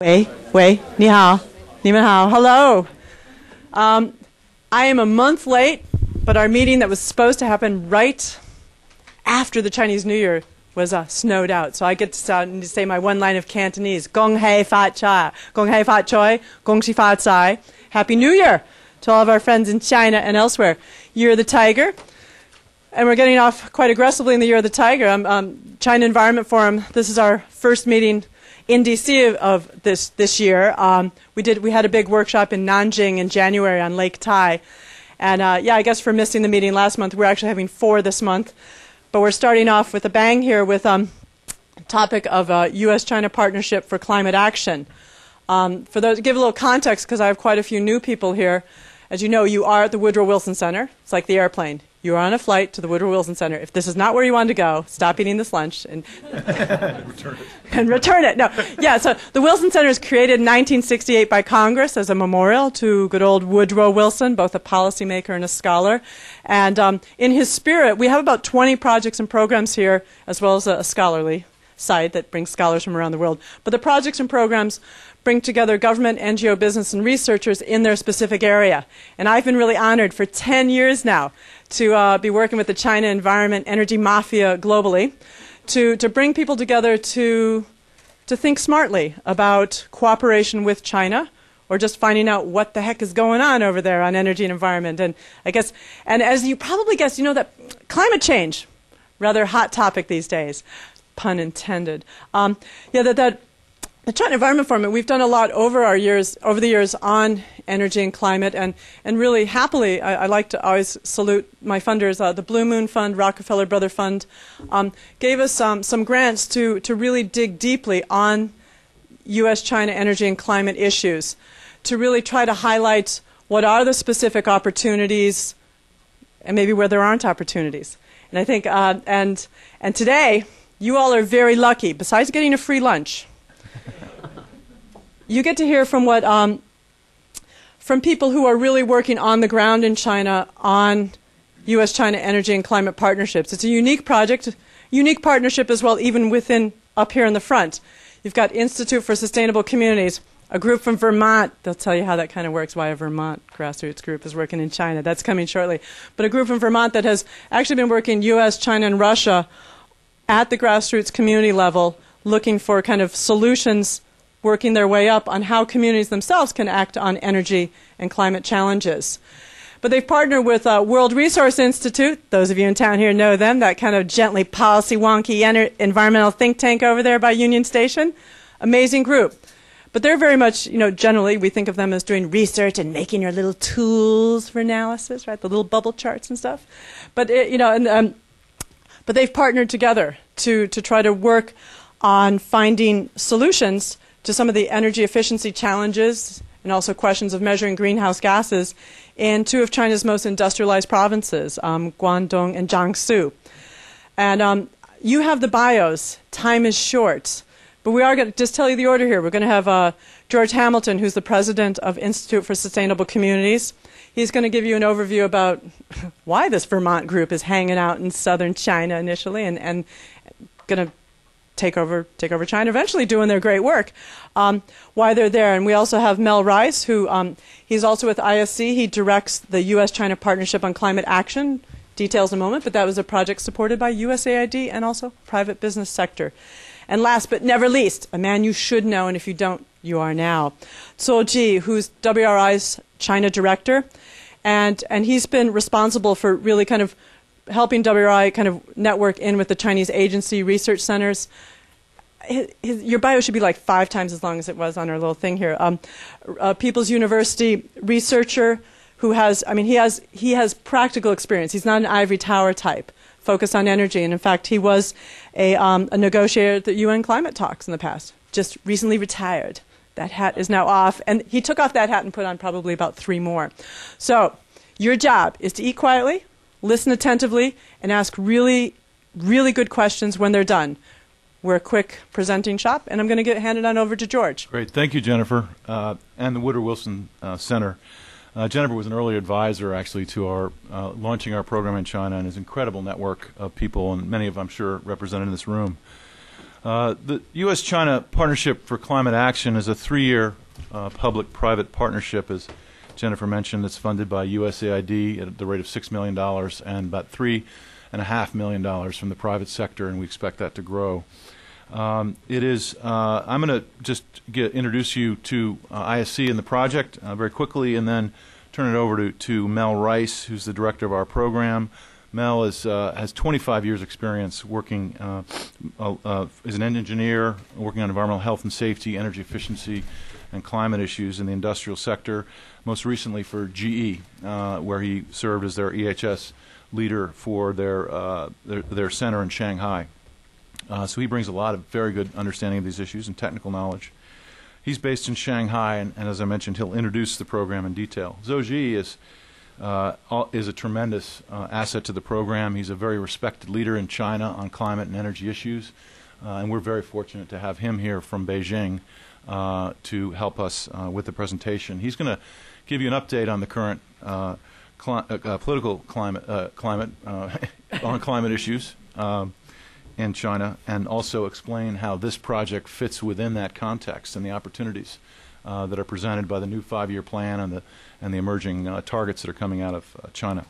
喂，你好，你们好, hello. I am a month late, but our meeting that was supposed to happen right after the Chinese New Year was snowed out. So I get to say my one line of Cantonese. Gong hei fat chai, gong hei fat choi, gong shi fat sai. Happy New Year to all of our friends in China and elsewhere. Year of the Tiger. And we're getting off quite aggressively in the Year of the Tiger. China Environment Forum, this is our first meeting in DC of this year. We had a big workshop in Nanjing in January on Lake Tai. And I guess for missing the meeting last month, we're actually having 4 this month. But we're starting off with a bang here with topic of U.S.-China partnership for climate action. For those, to give a little context, because I have quite a few new people here, as you know, you are at the Woodrow Wilson Center. It's like the airplane. You are on a flight to the Woodrow Wilson Center. If this is not where you want to go, stop eating this lunch and return it. No, yeah. So the Wilson Center was created in 1968 by Congress as a memorial to good old Woodrow Wilson, both a policymaker and a scholar. And in his spirit, we have about 20 projects and programs here, as well as a scholarly side that brings scholars from around the world. But the projects and programs bring together government, NGO, business, and researchers in their specific area. And I've been really honored for 10 years now to be working with the China Environment Energy Mafia globally to bring people together to think smartly about cooperation with China or just finding out what the heck is going on over there on energy and environment. And I guess, and as you probably guessed, you know that climate change, rather hot topic these days, pun intended. The China Environment Forum, we've done a lot over the years on energy and climate, and really happily, I like to always salute my funders. The Blue Moon Fund, Rockefeller Brother Fund, gave us some grants to really dig deeply on U.S.-China energy and climate issues, to really try to highlight what are the specific opportunities and maybe where there aren't opportunities. And I think, and today, you all are very lucky. Besides getting a free lunch, you get to hear from from people who are really working on the ground in China on U.S.-China energy and climate partnerships. It's a unique project, unique partnership as well, even within up here in the front. You've got Institute for Sustainable Communities, a group from Vermont. They'll tell you how that kind of works, why a Vermont grassroots group is working in China. That's coming shortly. But a group from Vermont that has actually been working U.S., China, and Russia at the grassroots community level, looking for kind of solutions, working their way up on how communities themselves can act on energy and climate challenges. But they've partnered with World Resource Institute. Those of you in town here know them, that kind of gently policy wonky environmental think tank over there by Union Station. Amazing group. But they're very much, generally we think of them as doing research and making your little tools for analysis, right? The little bubble charts and stuff. But, but they've partnered together to try to work on finding solutions to some of the energy efficiency challenges and also questions of measuring greenhouse gases in 2 of China's most industrialized provinces, Guangdong and Jiangsu. And you have the bios. Time is short. But we are going to just tell you the order here. We're going to have George Hamilton, who's the president of Institute for Sustainable Communities. He's going to give you an overview about why this Vermont group is hanging out in southern China initially and going to take over China, eventually doing their great work, why they're there. And we also have Mel Rice, who he's also with ISC. He directs the U.S.-China Partnership on Climate Action. Details in a moment, but that was a project supported by USAID and also private business sector. And last but never least, a man you should know, and if you don't, you are now. Zhou Ji, who's WRI's China director, and he's been responsible for really kind of helping WRI kind of network in with the Chinese agency research centers. Your bio should be like 5 times as long as it was on our little thing here. People's University researcher who has, he has practical experience. He's not an ivory tower type, focused on energy. And in fact, he was a negotiator at the UN climate talks in the past, just recently retired. That hat is now off. And he took off that hat and put on probably about 3 more. So your job is to eat quietly, listen attentively, and ask really, really good questions when they're done. We're a quick presenting shop, and I'm going to hand it on over to George. Great. Thank you, Jennifer, and the Woodrow Wilson Center. Jennifer was an early advisor, actually, to our launching our program in China and his incredible network of people, and many of them, I'm sure, represented in this room. The U.S.-China Partnership for Climate Action is a 3-year public-private partnership, as Jennifer mentioned, that's funded by USAID at the rate of $6 million and about $3.5 million from the private sector, and we expect that to grow. I'm going to just introduce you to ISC and the project very quickly, and then turn it over to Mel Rice, who's the director of our program. Mel has 25 years experience working as an engineer, working on environmental health and safety, energy efficiency, and climate issues in the industrial sector, most recently for GE, where he served as their EHS leader for their center in Shanghai. So he brings a lot of very good understanding of these issues and technical knowledge. He's based in Shanghai, and as I mentioned, he'll introduce the program in detail. Zhou Ji is a tremendous asset to the program. He's a very respected leader in China on climate and energy issues, and we're very fortunate to have him here from Beijing to help us with the presentation. He's going to give you an update on the current political climate on climate issues in China, and also explain how this project fits within that context and the opportunities that are presented by the new 5-year plan and the emerging targets that are coming out of China.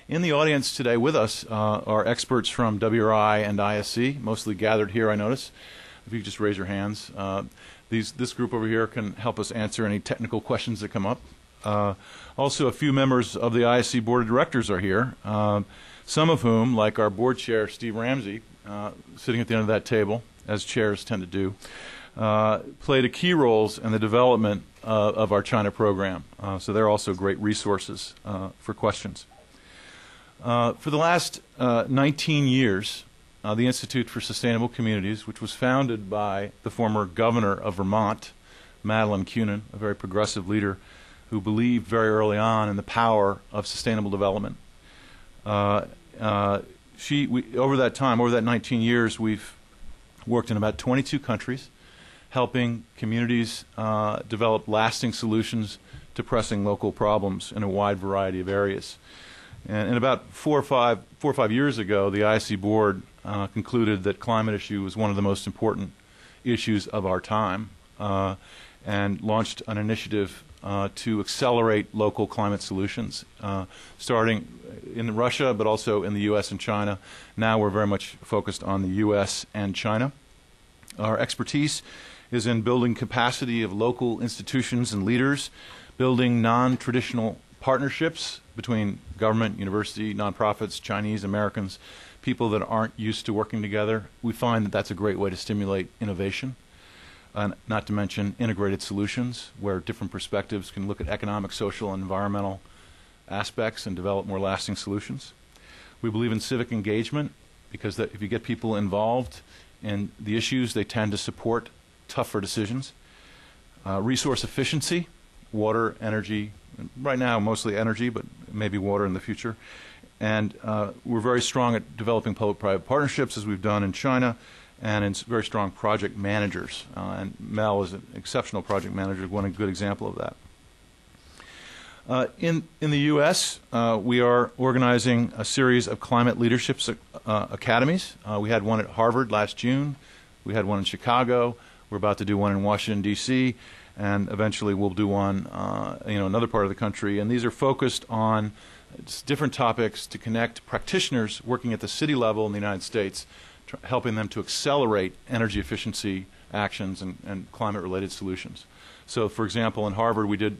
In the audience today with us are experts from WRI and ISC, mostly gathered here, I notice. If you could just raise your hands. This group over here can help us answer any technical questions that come up. Also, a few members of the ISC Board of Directors are here, some of whom, like our board chair, Steve Ramsey, sitting at the end of that table, as chairs tend to do, played a key roles in the development of our China program. So they're also great resources for questions. For the last 19 years, the Institute for Sustainable Communities, which was founded by the former governor of Vermont, Madeline Kunin, a very progressive leader who believed very early on in the power of sustainable development. Over that time, over that 19 years, we've worked in about 22 countries, helping communities develop lasting solutions to pressing local problems in a wide variety of areas. And about four or five years ago, the ISC board concluded that climate issue was one of the most important issues of our time, and launched an initiative to accelerate local climate solutions, starting in Russia, but also in the U.S. and China. Now we're very much focused on the U.S. and China. Our expertise is in building capacity of local institutions and leaders, building non-traditional partnerships between government, university, nonprofits, Chinese, Americans, people that aren't used to working together. We find that that's a great way to stimulate innovation, and not to mention integrated solutions where different perspectives can look at economic, social, and environmental aspects and develop more lasting solutions. We believe in civic engagement because if you get people involved in the issues, they tend to support tougher decisions. Resource efficiency, water, energy, right now mostly energy, but maybe water in the future. And we're very strong at developing public-private partnerships, as we've done in China, and in very strong project managers. And Mel is an exceptional project manager, one good example of that. In the U.S., we are organizing a series of climate leadership academies. We had one at Harvard last June. We had one in Chicago. We're about to do one in Washington, D.C., and eventually we'll do one in another part of the country. And these are focused on different topics to connect practitioners working at the city level in the United States, helping them to accelerate energy efficiency actions and climate-related solutions. So, for example, in Harvard, we did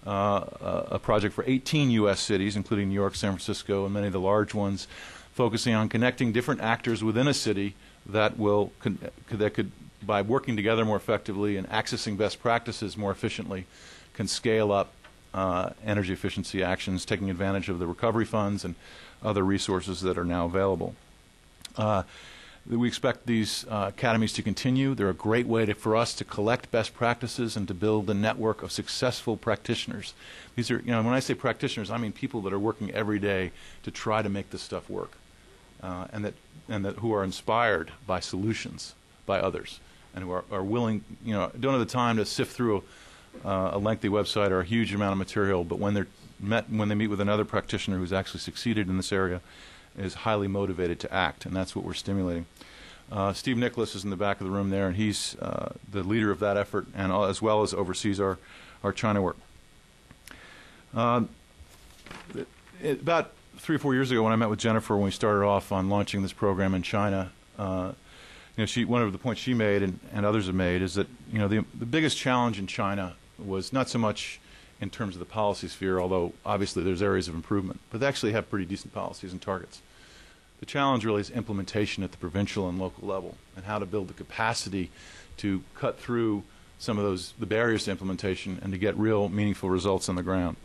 a project for 18 U.S. cities, including New York, San Francisco, and many of the large ones, focusing on connecting different actors within a city that could, by working together more effectively and accessing best practices more efficiently, can scale up energy efficiency actions, taking advantage of the recovery funds and other resources that are now available. We expect these academies to continue. They're a great way for us to collect best practices and to build a network of successful practitioners. These are, when I say practitioners, I mean people that are working every day to try to make this stuff work, and that who are inspired by solutions by others, and who are willing, don't have the time to sift through a lengthy website or a huge amount of material, but when they meet with another practitioner who's actually succeeded in this area, is highly motivated to act, and that's what we're stimulating. Steve Nicholas is in the back of the room there, and he's the leader of that effort, and as well as oversees our China work. About 3 or 4 years ago, when I met with Jennifer when we started off on launching this program in China, one of the points she made and others have made is that the biggest challenge in China was not so much in terms of the policy sphere, although obviously there's areas of improvement, but they actually have pretty decent policies and targets. The challenge really is implementation at the provincial and local level, and how to build the capacity to cut through some of the barriers to implementation and to get real meaningful results on the ground.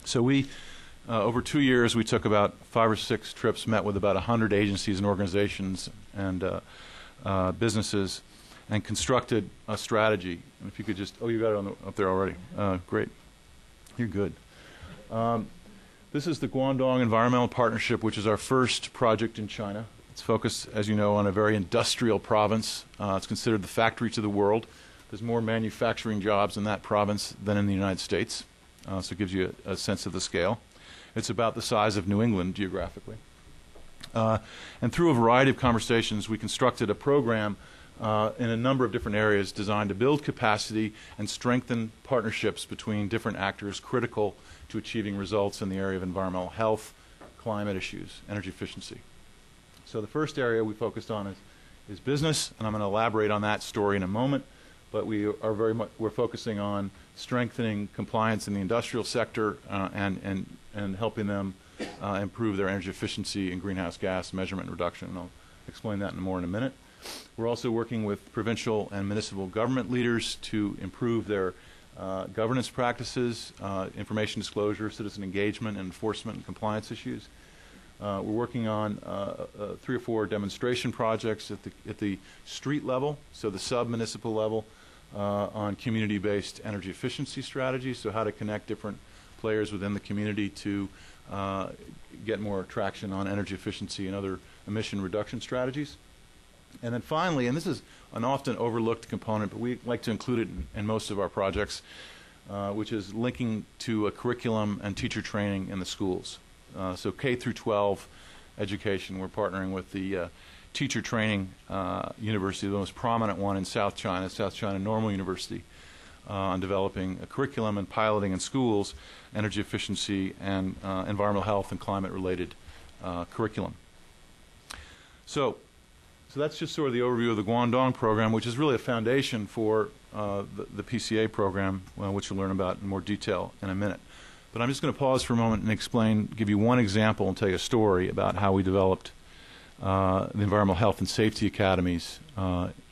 So we, over 2 years, we took about 5 or 6 trips, met with about 100 agencies and organizations and businesses, and constructed a strategy. And if you could just, you got it up there already. Great. You're good. This is the Guangdong Environmental Partnership, which is our first project in China. It's focused, as you know, on a very industrial province. It's considered the factory to the world. There's more manufacturing jobs in that province than in the United States, so it gives you a sense of the scale. It's about the size of New England geographically. And through a variety of conversations, we constructed a program in a number of different areas designed to build capacity and strengthen partnerships between different actors critical to achieving results in the area of environmental health, climate issues, energy efficiency. So the first area we focused on is business, and I'm going to elaborate on that story in a moment. But we're focusing on strengthening compliance in the industrial sector and helping them improve their energy efficiency and greenhouse gas measurement and reduction. And I'll explain that more in a minute. We're also working with provincial and municipal government leaders to improve their governance practices, information disclosure, citizen engagement, and enforcement and compliance issues. We're working on 3 or 4 demonstration projects at the street level, so the sub-municipal level, on community-based energy efficiency strategies, so how to connect different players within the community to get more traction on energy efficiency and other emission reduction strategies. And then finally, and this is an often overlooked component, but we like to include it in most of our projects, which is linking to a curriculum and teacher training in the schools. So K through 12 education, we're partnering with the teacher training university, the most prominent one in South China Normal University, on developing a curriculum and piloting in schools energy efficiency and environmental health and climate-related curriculum. So that's just sort of the overview of the Guangdong program, which is really a foundation for the PCA program, which you'll learn about in more detail in a minute. But I'm just going to pause for a moment and give you one example and tell you a story about how we developed the Environmental Health and Safety Academies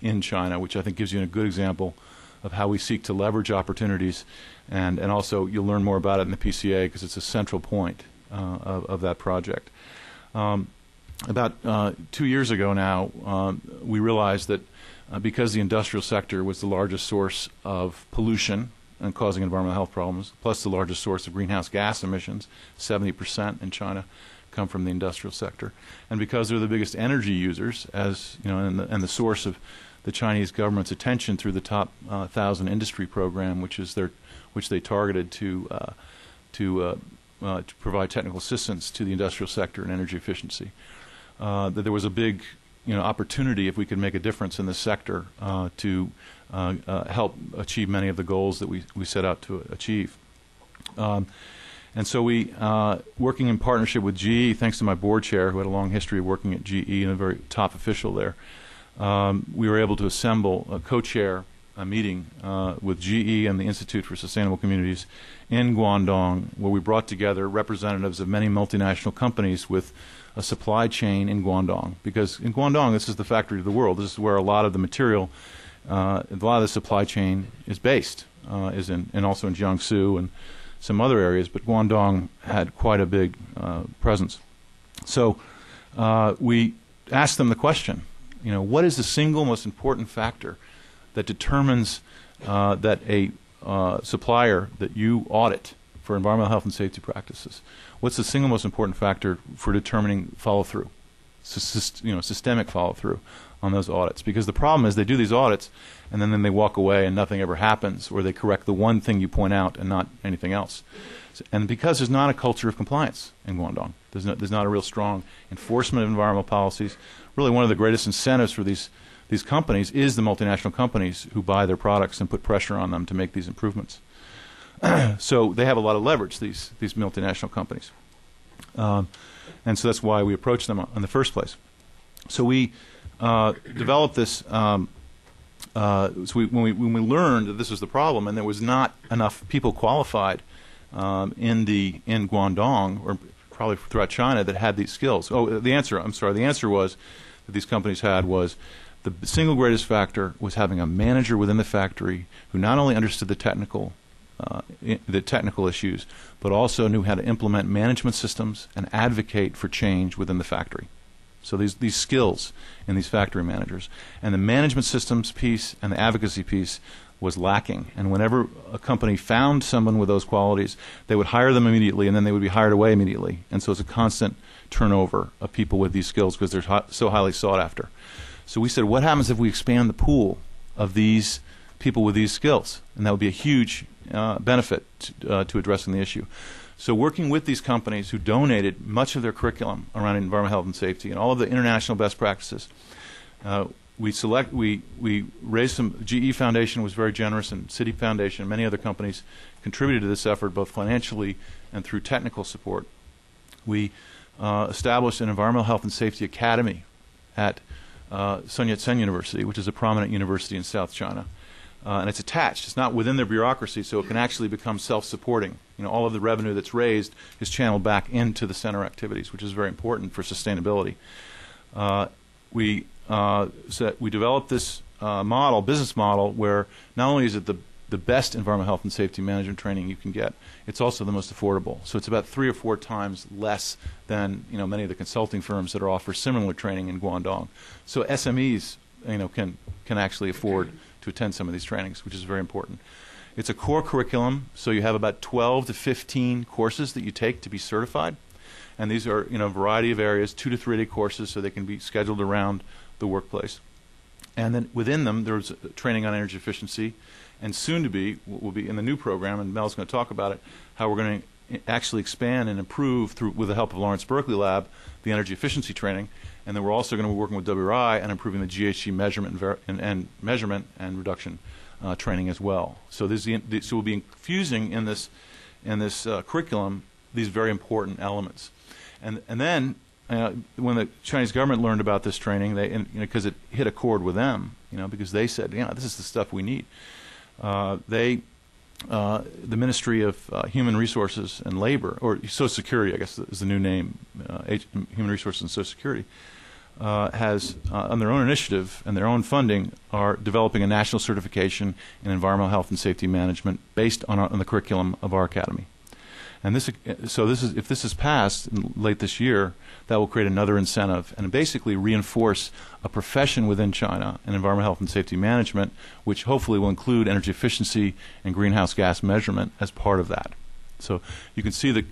in China, which I think gives you a good example of how we seek to leverage opportunities. And also, you'll learn more about it in the PCA because it's a central point of that project. About 2 years ago now, we realized that because the industrial sector was the largest source of pollution and causing environmental health problems, plus the largest source of greenhouse gas emissions, 70% in China come from the industrial sector, and because they're the biggest energy users, as you know, and the source of the Chinese government's attention through the top 1,000 industry program, which they targeted to provide technical assistance to the industrial sector and energy efficiency. That there was a big opportunity if we could make a difference in this sector to help achieve many of the goals that we set out to achieve. And so we, working in partnership with GE, thanks to my board chair who had a long history of working at GE and a very top official there, we were able to assemble a co-chair meeting with GE and the Institute for Sustainable Communities in Guangdong, where we brought together representatives of many multinational companies with a supply chain in Guangdong. Because in Guangdong, this is the factory of the world. This is where a lot of the material, a lot of the supply chain is based, and also in Jiangsu and some other areas, but Guangdong had quite a big presence. So we asked them the question, what is the single most important factor that determines that a supplier that you audit for environmental health and safety practices, what's the single most important factor for determining follow-through, systemic follow-through on those audits? Because the problem is they do these audits and then they walk away and nothing ever happens, or they correct the one thing you point out and not anything else. And because there's not a culture of compliance in Guangdong, there's not a real strong enforcement of environmental policies, really one of the greatest incentives for these companies is the multinational companies who buy their products and put pressure on them to make these improvements. So they have a lot of leverage, these multinational companies. And so that's why we approached them in the first place. So we developed this. When we learned that this was the problem, and there was not enough people qualified in Guangdong, or probably throughout China, that had these skills. The answer was that these companies had was the single greatest factor was having a manager within the factory who not only understood the technical issues, but also knew how to implement management systems and advocate for change within the factory. So these skills in these factory managers. And the management systems piece and the advocacy piece was lacking. And whenever a company found someone with those qualities, they would hire them immediately, and then they would be hired away immediately. And so it's a constant turnover of people with these skills because they're so highly sought after. So we said, what happens if we expand the pool of these people with these skills? And that would be a huge benefit to addressing the issue. So working with these companies who donated much of their curriculum around environmental health and safety and all of the international best practices, we raised some. GE Foundation was very generous, and Citi Foundation, and many other companies contributed to this effort both financially and through technical support. We established an environmental health and safety academy at Sun Yat-sen University, which is a prominent university in South China. And it's attached. It's not within their bureaucracy, so it can actually become self-supporting. All of the revenue that's raised is channeled back into the center activities, which is very important for sustainability. We developed this business model, where not only is it the best environmental health and safety management training you can get, it's also the most affordable. So it's about 3 or 4 times less than many of the consulting firms that offer similar training in Guangdong. So SMEs can actually afford to attend some of these trainings, which is very important. It's a core curriculum, so you have about 12 to 15 courses that you take to be certified. And these are a variety of areas, 2 to 3 day courses, so they can be scheduled around the workplace. And then within them, there's training on energy efficiency, and soon to be, will be in the new program, and Mel's going to talk about it, how we're going to actually expand and improve, with the help of Lawrence Berkeley Lab, the energy efficiency training. And then we're also going to be working with WRI and improving the GHG measurement and reduction training as well. So we'll be infusing in this curriculum these very important elements. And then when the Chinese government learned about this training, because it hit a chord with them, because they said, this is the stuff we need. The Ministry of Human Resources and Labor, or Social Security, I guess is the new name, Human Resources and Social Security, has, on their own initiative and their own funding, are developing a national certification in environmental health and safety management based on the curriculum of our academy. And if this is passed late this year, that will create another incentive and basically reinforce a profession within China in environmental health and safety management, which hopefully will include energy efficiency and greenhouse gas measurement as part of that. So you can see the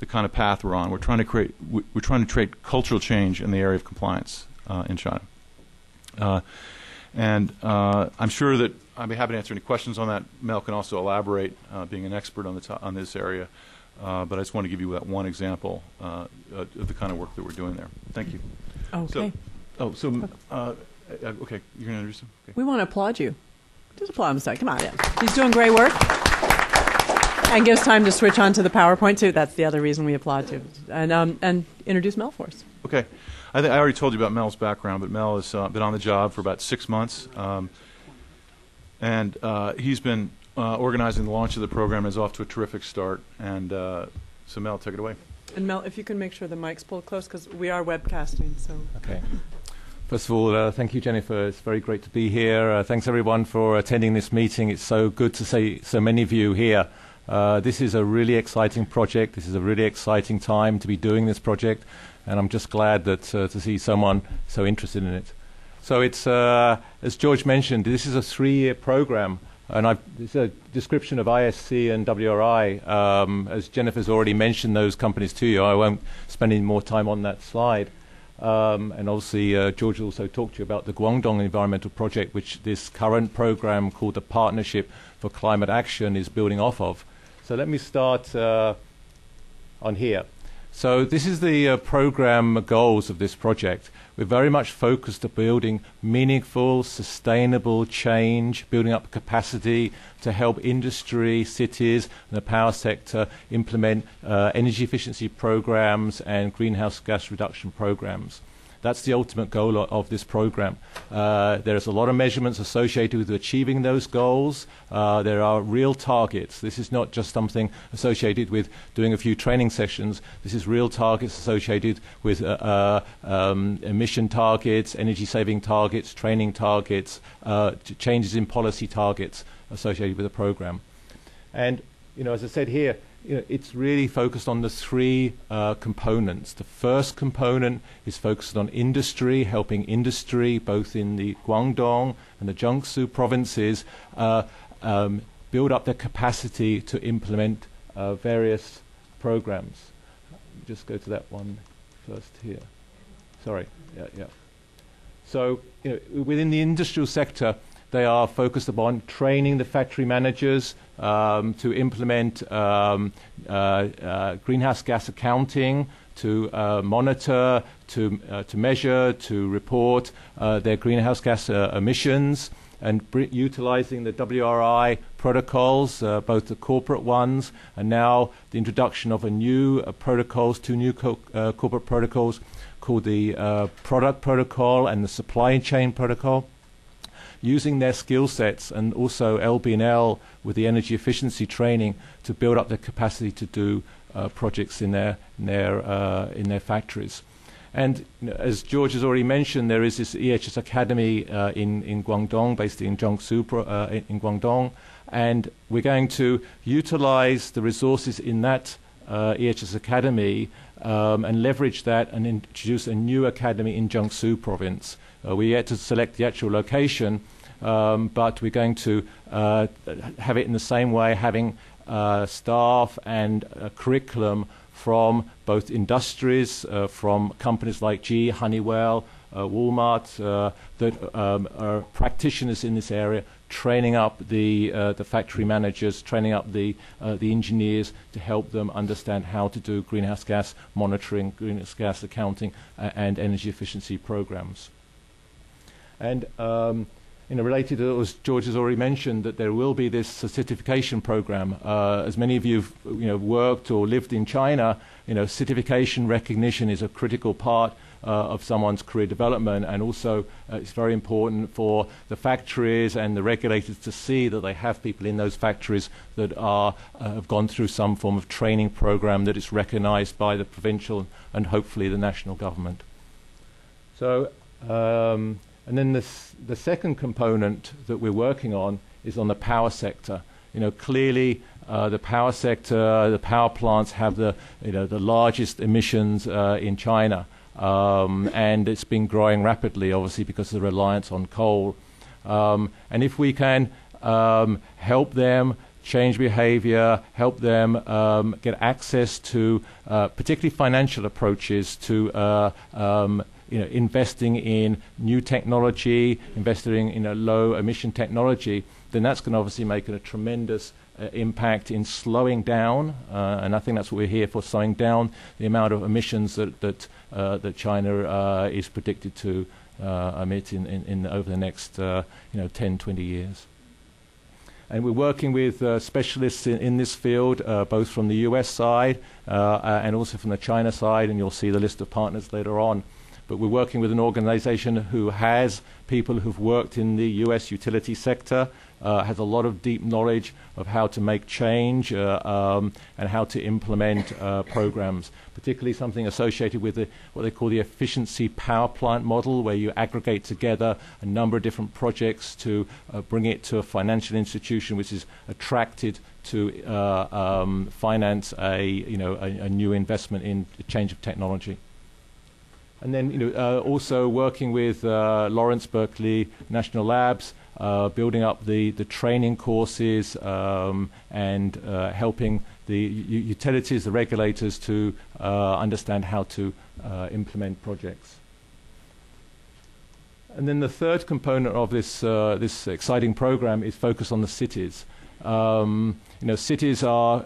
kind of path we're on. We're trying to create cultural change in the area of compliance in China. And I'm sure that I'd be happy to answer any questions on that. Mel can also elaborate, being an expert on this area. But I just want to give you that one example of the kind of work that we're doing there. Thank you. Okay. Okay, you're going to introduce him? Okay. We want to applaud you. Just applaud him a second. Come on. Yeah. He's doing great work. And gives time to switch on to the PowerPoint, too. That's the other reason we applaud, too. And introduce Mel for us. Okay. I already told you about Mel's background, but Mel has been on the job for about 6 months. And he's been organizing the launch of the program, is off to a terrific start. And so Mel, take it away. And Mel, if you can make sure the mic's pulled close, because we are webcasting. So. Okay. First of all, thank you, Jennifer. It's very great to be here. Thanks, everyone, for attending this meeting. It's so good to see so many of you here. This is a really exciting project. This is a really exciting time to be doing this project. And I'm just glad that to see someone so interested in it. So it's, as George mentioned, this is a 3-year program. And it's a description of ISC and WRI. As Jennifer's already mentioned those companies to you, I won't spend any more time on that slide. And obviously, George also talked to you about the Guangdong Environmental Project, which this current program called the Partnership for Climate Action is building off of. So let me start on here. So this is the program goals of this project. We're very much focused on building meaningful, sustainable change, building up capacity to help industry, cities, and the power sector implement energy efficiency programs and greenhouse gas reduction programs. That's the ultimate goal of this program. There's a lot of measurements associated with achieving those goals. There are real targets. This is not just something associated with doing a few training sessions. This is real targets associated with emission targets, energy saving targets, training targets, changes in policy targets associated with the program. And, as I said here, it's really focused on the three components. The first component is focused on industry, helping industry both in the Guangdong and the Jiangsu provinces build up their capacity to implement various programs. Just go to that one first here. Sorry. Yeah. So, within the industrial sector, they are focused upon training the factory managers to implement greenhouse gas accounting, to monitor, to measure, to report their greenhouse gas emissions, and utilizing the WRI protocols, both the corporate ones and now the introduction of two new corporate protocols called the product protocol and the supply chain protocol. Using their skill sets and also LB&L with the energy efficiency training to build up their capacity to do projects in their factories. And as George has already mentioned, there is this EHS Academy in Guangdong, based in Jiangsu, in Guangdong, and we're going to utilize the resources in that EHS Academy and leverage that and introduce a new academy in Jiangsu province. We're yet to select the actual location, but we're going to have it in the same way, having staff and curriculum from both industries, from companies like GE, Honeywell, Walmart, that are practitioners in this area, training up the factory managers, training up the engineers to help them understand how to do greenhouse gas monitoring, greenhouse gas accounting, and energy efficiency programs. And related to what George has already mentioned, that there will be this certification program. As many of you have worked or lived in China, certification recognition is a critical part of someone's career development, and also it's very important for the factories and the regulators to see that they have people in those factories that have gone through some form of training program that is recognized by the provincial and hopefully the national government. So. And then the second component that we're working on is on the power sector. Clearly the power sector, the power plants have the largest emissions in China, and it's been growing rapidly, obviously, because of the reliance on coal. And if we can help them change behavior, help them get access to particularly financial approaches to investing in new technology, investing in low emission technology, then that's going to obviously make a tremendous impact in slowing down, and I think that's what we're here for, slowing down the amount of emissions that China is predicted to emit in over the next 10, 20 years. And we're working with specialists in this field, both from the US side and also from the China side, and you'll see the list of partners later on. But we're working with an organization who has people who've worked in the US utility sector, has a lot of deep knowledge of how to make change and how to implement programs, particularly something associated with what they call the efficiency power plant model, where you aggregate together a number of different projects to bring it to a financial institution which is attracted to finance a new investment in the change of technology. And then, also working with Lawrence Berkeley National Labs, building up the training courses and helping the utilities, the regulators to understand how to implement projects. And then the third component of this exciting program is focus on the cities. Cities are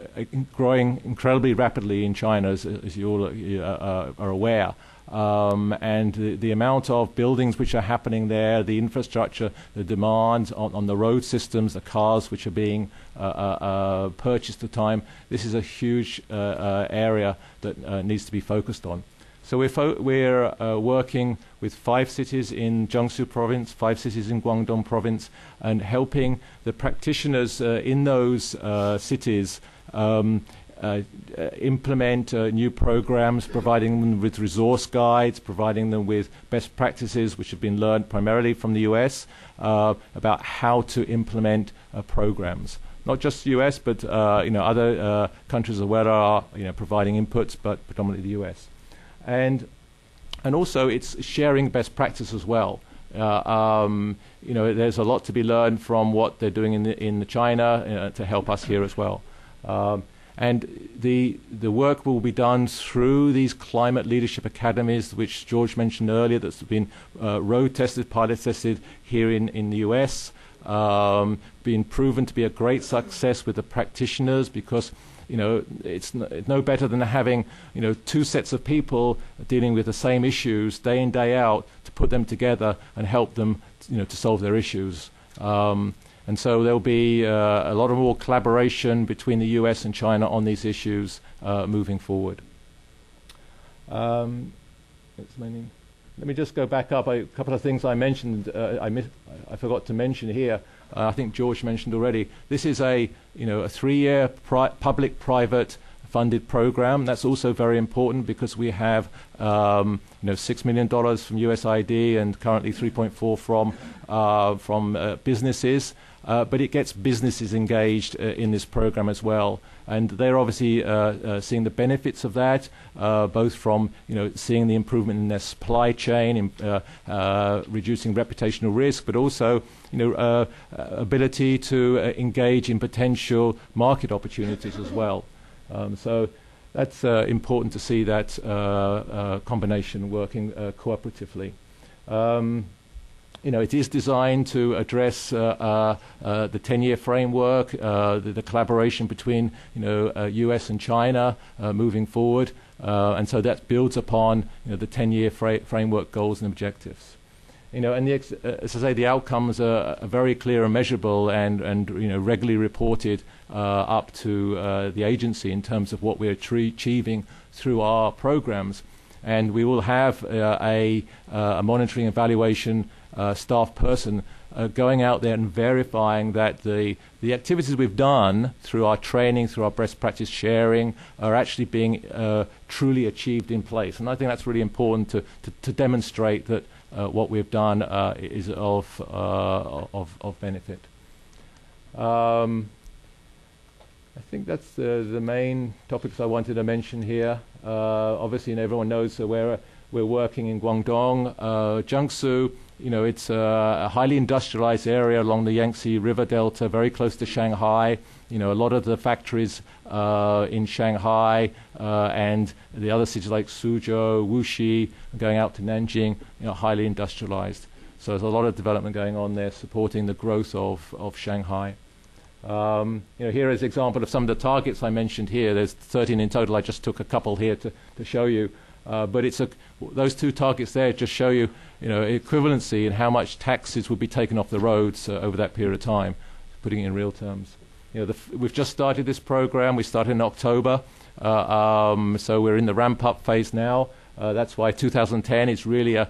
growing incredibly rapidly in China, as you all are aware. And the amount of buildings which are happening there, the infrastructure, the demands on the road systems, the cars which are being purchased at the time, this is a huge area that needs to be focused on. So we're working with 5 cities in Jiangsu province, 5 cities in Guangdong province, and helping the practitioners in those cities implement new programs, providing them with resource guides, providing them with best practices which have been learned primarily from the US about how to implement programs. Not just the US, but other countries as well are providing inputs, but predominantly the US. And also it's sharing best practice as well. There's a lot to be learned from what they're doing in China to help us here as well. And the work will be done through these climate leadership academies, which George mentioned earlier, that's been road tested, pilot tested here in the US, been proven to be a great success with the practitioners because it's no better than having 2 sets of people dealing with the same issues day in, day out, to put them together and help them to solve their issues. And so there'll be a lot of more collaboration between the US and China on these issues moving forward. Let me just go back up. A couple of things I mentioned, I forgot to mention here. I think George mentioned already. This is a 3-year public-private funded program. That's also very important because we have $6 million from USAID and currently 3.4 from businesses. But it gets businesses engaged in this program as well, and they're obviously seeing the benefits of that, both from seeing the improvement in their supply chain, reducing reputational risk, but also ability to engage in potential market opportunities as well. So that's important to see that combination working cooperatively. It is designed to address the 10-year framework, the collaboration between US and China moving forward, and so that builds upon the 10-year framework goals and objectives. And as I say, the outcomes are very clear and measurable, and regularly reported up to the agency in terms of what we're achieving through our programs. And we will have a monitoring evaluation staff person going out there and verifying that the activities we've done through our training, through our best practice sharing, are actually being truly achieved in place. And I think that's really important to demonstrate that what we've done is of benefit. I think that's the main topics I wanted to mention here. Obviously, everyone knows where we're working in Guangdong. Jiangsu, it's a highly industrialized area along the Yangtze River Delta, very close to Shanghai. A lot of the factories in Shanghai and the other cities like Suzhou, Wuxi, going out to Nanjing, highly industrialized. So there's a lot of development going on there supporting the growth of Shanghai. Here is an example of some of the targets I mentioned here. There's 13 in total. I just took a couple here to show you. But those 2 targets there just show you, equivalency in how much taxes would be taken off the roads over that period of time, putting it in real terms. We've just started this program. We started in October, so we're in the ramp-up phase now. That's why 2010 is really a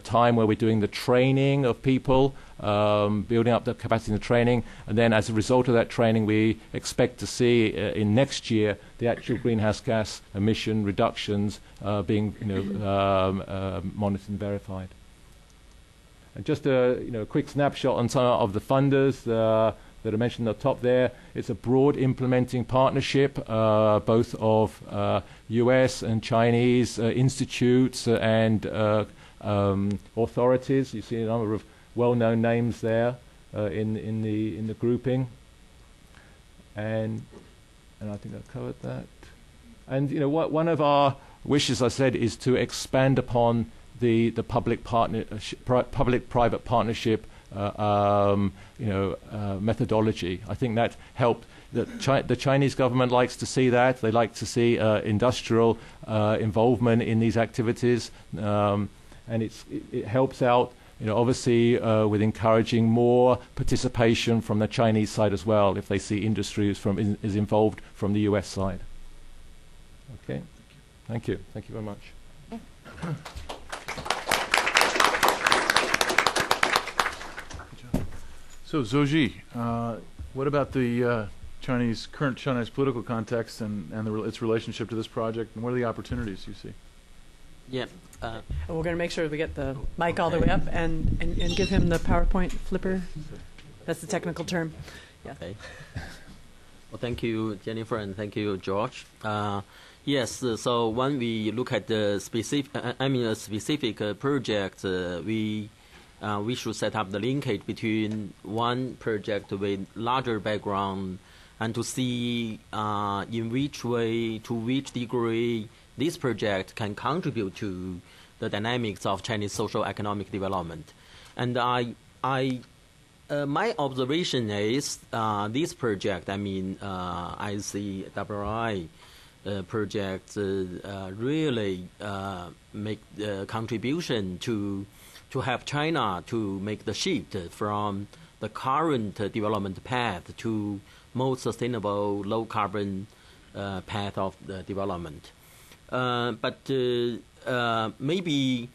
time where we're doing the training of people, building up the capacity in the training, and then as a result of that training, we expect to see in next year the actual greenhouse gas emission reductions being monitored and verified. And just a quick snapshot on some of the funders that I mentioned at the top there. It's a broad implementing partnership, both of US and Chinese institutes and authorities. You see a number of well-known names there in the grouping, and I think I covered that. And one of our wishes, I said, is to expand upon the public-private partnership methodology. I think that helped. The Chinese government likes to see that. They like to see industrial involvement in these activities, and it helps out. Obviously, with encouraging more participation from the Chinese side as well, if they see industry is involved from the US side. Okay, thank you very much. So, Zhou, what about the current Chinese political context and its relationship to this project, and what are the opportunities you see? Yeah. We're going to make sure we get the mic all the way up and give him the PowerPoint flipper. That's the technical term. Yeah. Okay. Well, thank you, Jennifer, and thank you, George. Yes. So when we look at the specific project, we should set up the linkage between one project with larger background and to see in which way, to which degree this project can contribute to the dynamics of Chinese social economic development. And my observation is this project, ICRI project, really make the contribution to help China to make the shift from the current development path to more sustainable, low carbon path of the development. But maybe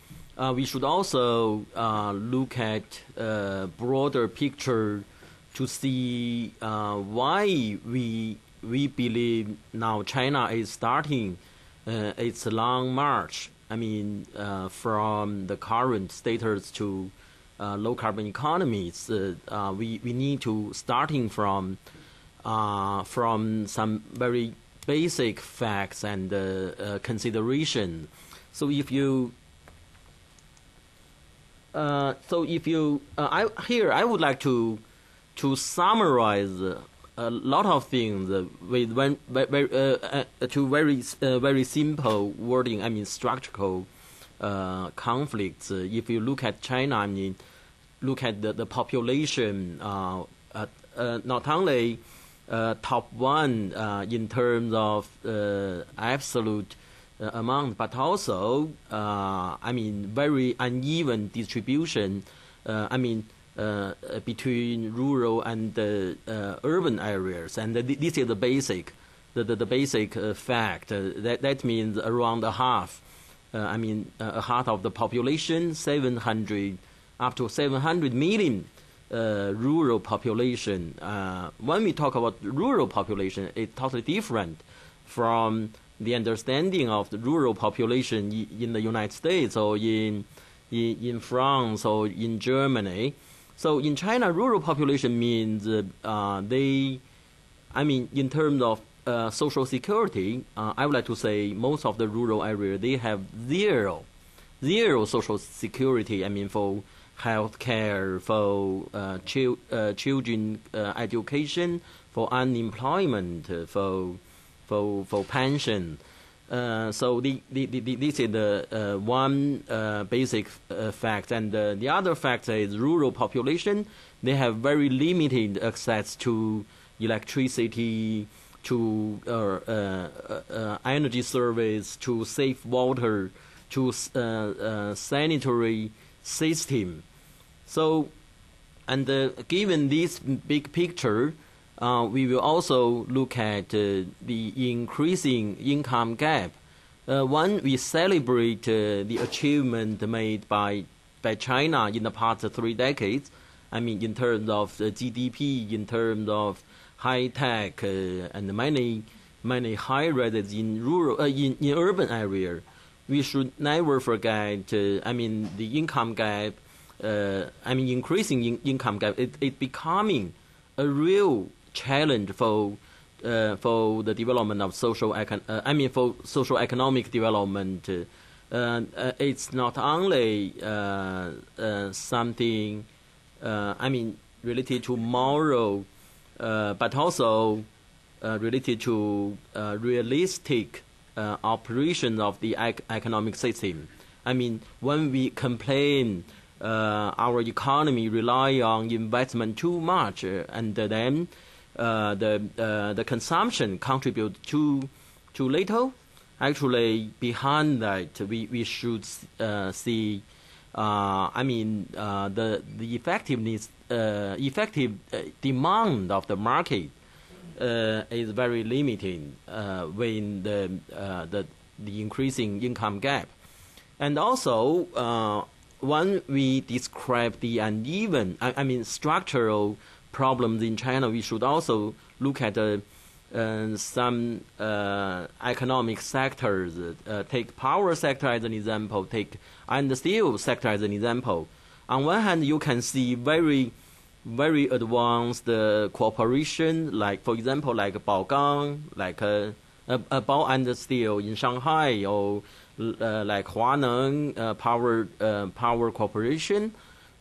we should also look at a broader picture to see why we believe now China is starting its long march. From the current status to low carbon economies. We need to starting from some very basic facts and consideration. So if you, I would like to summarize a lot of things with very simple wording. Structural conflicts. If you look at China, look at the population. Not only top one in terms of absolute amount, but also very uneven distribution. Between rural and urban areas, and this is the basic fact. That means around a half. A half of the population, 700 up to 700 million. Rural population. When we talk about rural population, it's totally different from the understanding of the rural population in the United States or in France or in Germany. So in China, rural population means in terms of social security, I would like to say most of the rural area, they have zero social security. For health care, for children education, for unemployment, for pension. So this is the one basic fact, and the other fact is rural population. They have very limited access to electricity, to energy service, to safe water, to sanitary system. So, and given this big picture, we will also look at the increasing income gap. When we celebrate the achievement made by China in the past 3 decades, in terms of GDP, in terms of high tech, and many high rises in rural, in urban area, we should never forget. The income gap, increasing income gap, it becoming a real challenge for the development of social economic development. It's not only something related to moral, but also related to realistic operation of the economic system. When we complain our economy rely on investment too much, and then the consumption contribute too little. Actually, behind that, we should see. The effectiveness, effective demand of the market is very limited when the increasing income gap, and also when we describe the uneven, structural problems in China, we should also look at some economic sectors. Take power sector as an example. Take iron and steel sector as an example. On one hand, you can see very advanced cooperation, like for example, like Baogang, like Bao and Steel in Shanghai, or like Huaneng Power Corporation.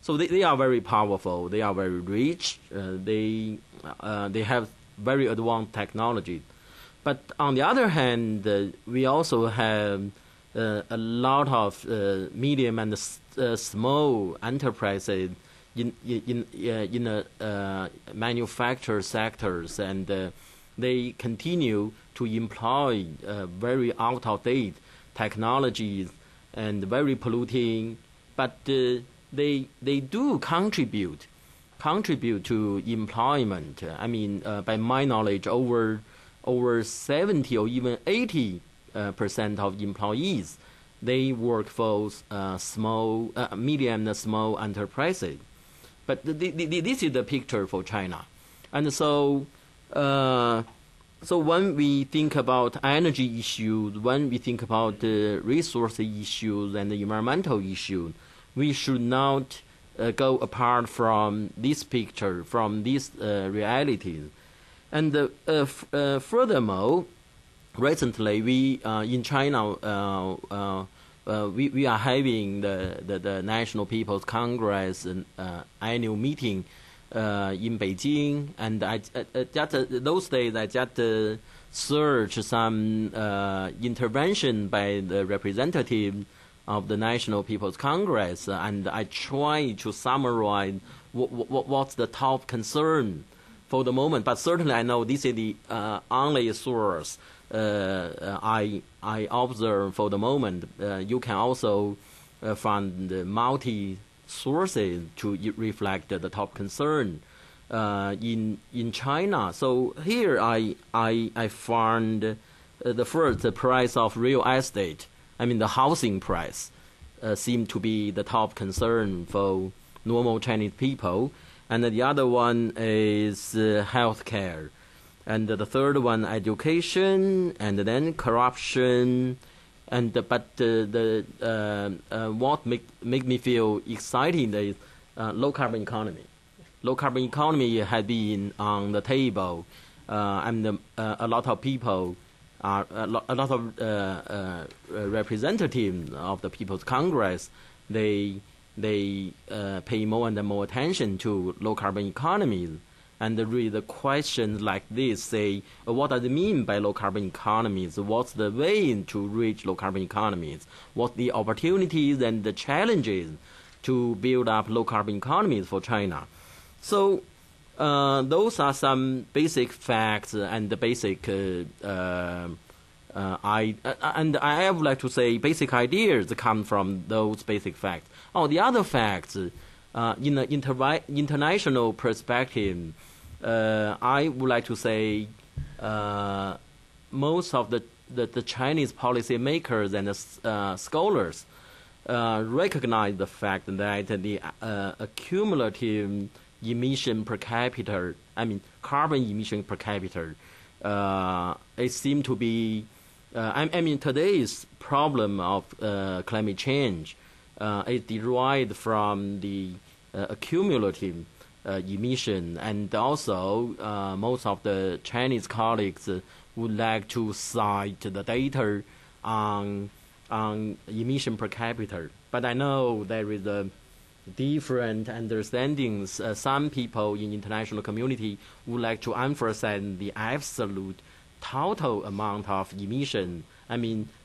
So they are very powerful. They are very rich. They have very advanced technology. But on the other hand, we also have a lot of medium and small enterprises in manufacture sectors, and they continue to employ very out-of-date technologies and very polluting, but they do contribute to employment. By my knowledge, over 70 or even 80% of employees, they work for small, medium and small enterprises. But this is the picture for China, and so when we think about energy issues, when we think about resource issues and the environmental issues, we should not go apart from this picture, from these realities. And furthermore, recently we in China we are having the National People's Congress annual meeting in Beijing, and I just those days I just searched some intervention by the representative of the National People's Congress, and I try to summarize what's the top concern for the moment. But certainly I know this is the only source I observe for the moment. You can also find multi sources to reflect the top concern in China. So here I found the first, the price of real estate. The housing price seemed to be the top concern for normal Chinese people, and the other one is healthcare, and the third one education, and then corruption, and but what make me feel exciting is low carbon economy. Low carbon economy has been on the table, and a lot of people. A lot of representatives of the People's Congress, they pay more and more attention to low carbon economies, and read the questions like this: say, what does it mean by low carbon economies? What's the way to reach low carbon economies? What the opportunities and the challenges to build up low carbon economies for China? So. Those are some basic facts and the basic I would like to say basic ideas come from those basic facts. The other facts, in an international perspective, I would like to say most of the Chinese policymakers and scholars recognize the fact that the accumulative emission per capita, carbon emission per capita, it seems to be, today's problem of climate change is derived from the accumulative emission, and also most of the Chinese colleagues would like to cite the data on emission per capita. But I know there is a different understandings. Some people in international community would like to emphasize the absolute total amount of emission,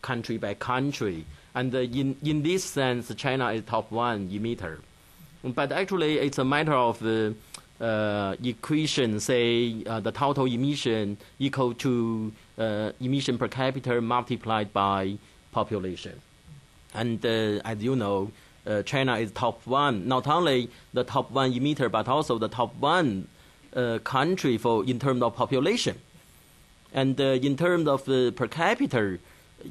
country by country. And in this sense, China is top one emitter. But actually, it's a matter of equation, say the total emission equal to emission per capita multiplied by population. And as you know, China is top one, not only the top one emitter, but also the top one country in terms of population. And in terms of per capita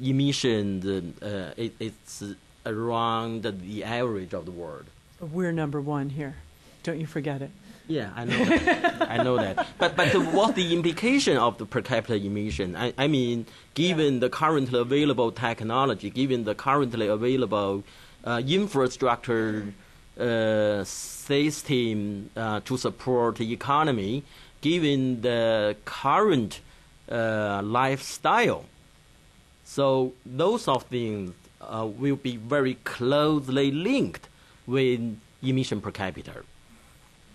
emission, it's around the average of the world. We're number one here. Don't you forget it. Yeah, I know that. I know that. But what's the implication of the per capita emission? I mean, given the currently available technology, given the currently available infrastructure system to support the economy, given the current lifestyle. So those of things will be very closely linked with emission per capita.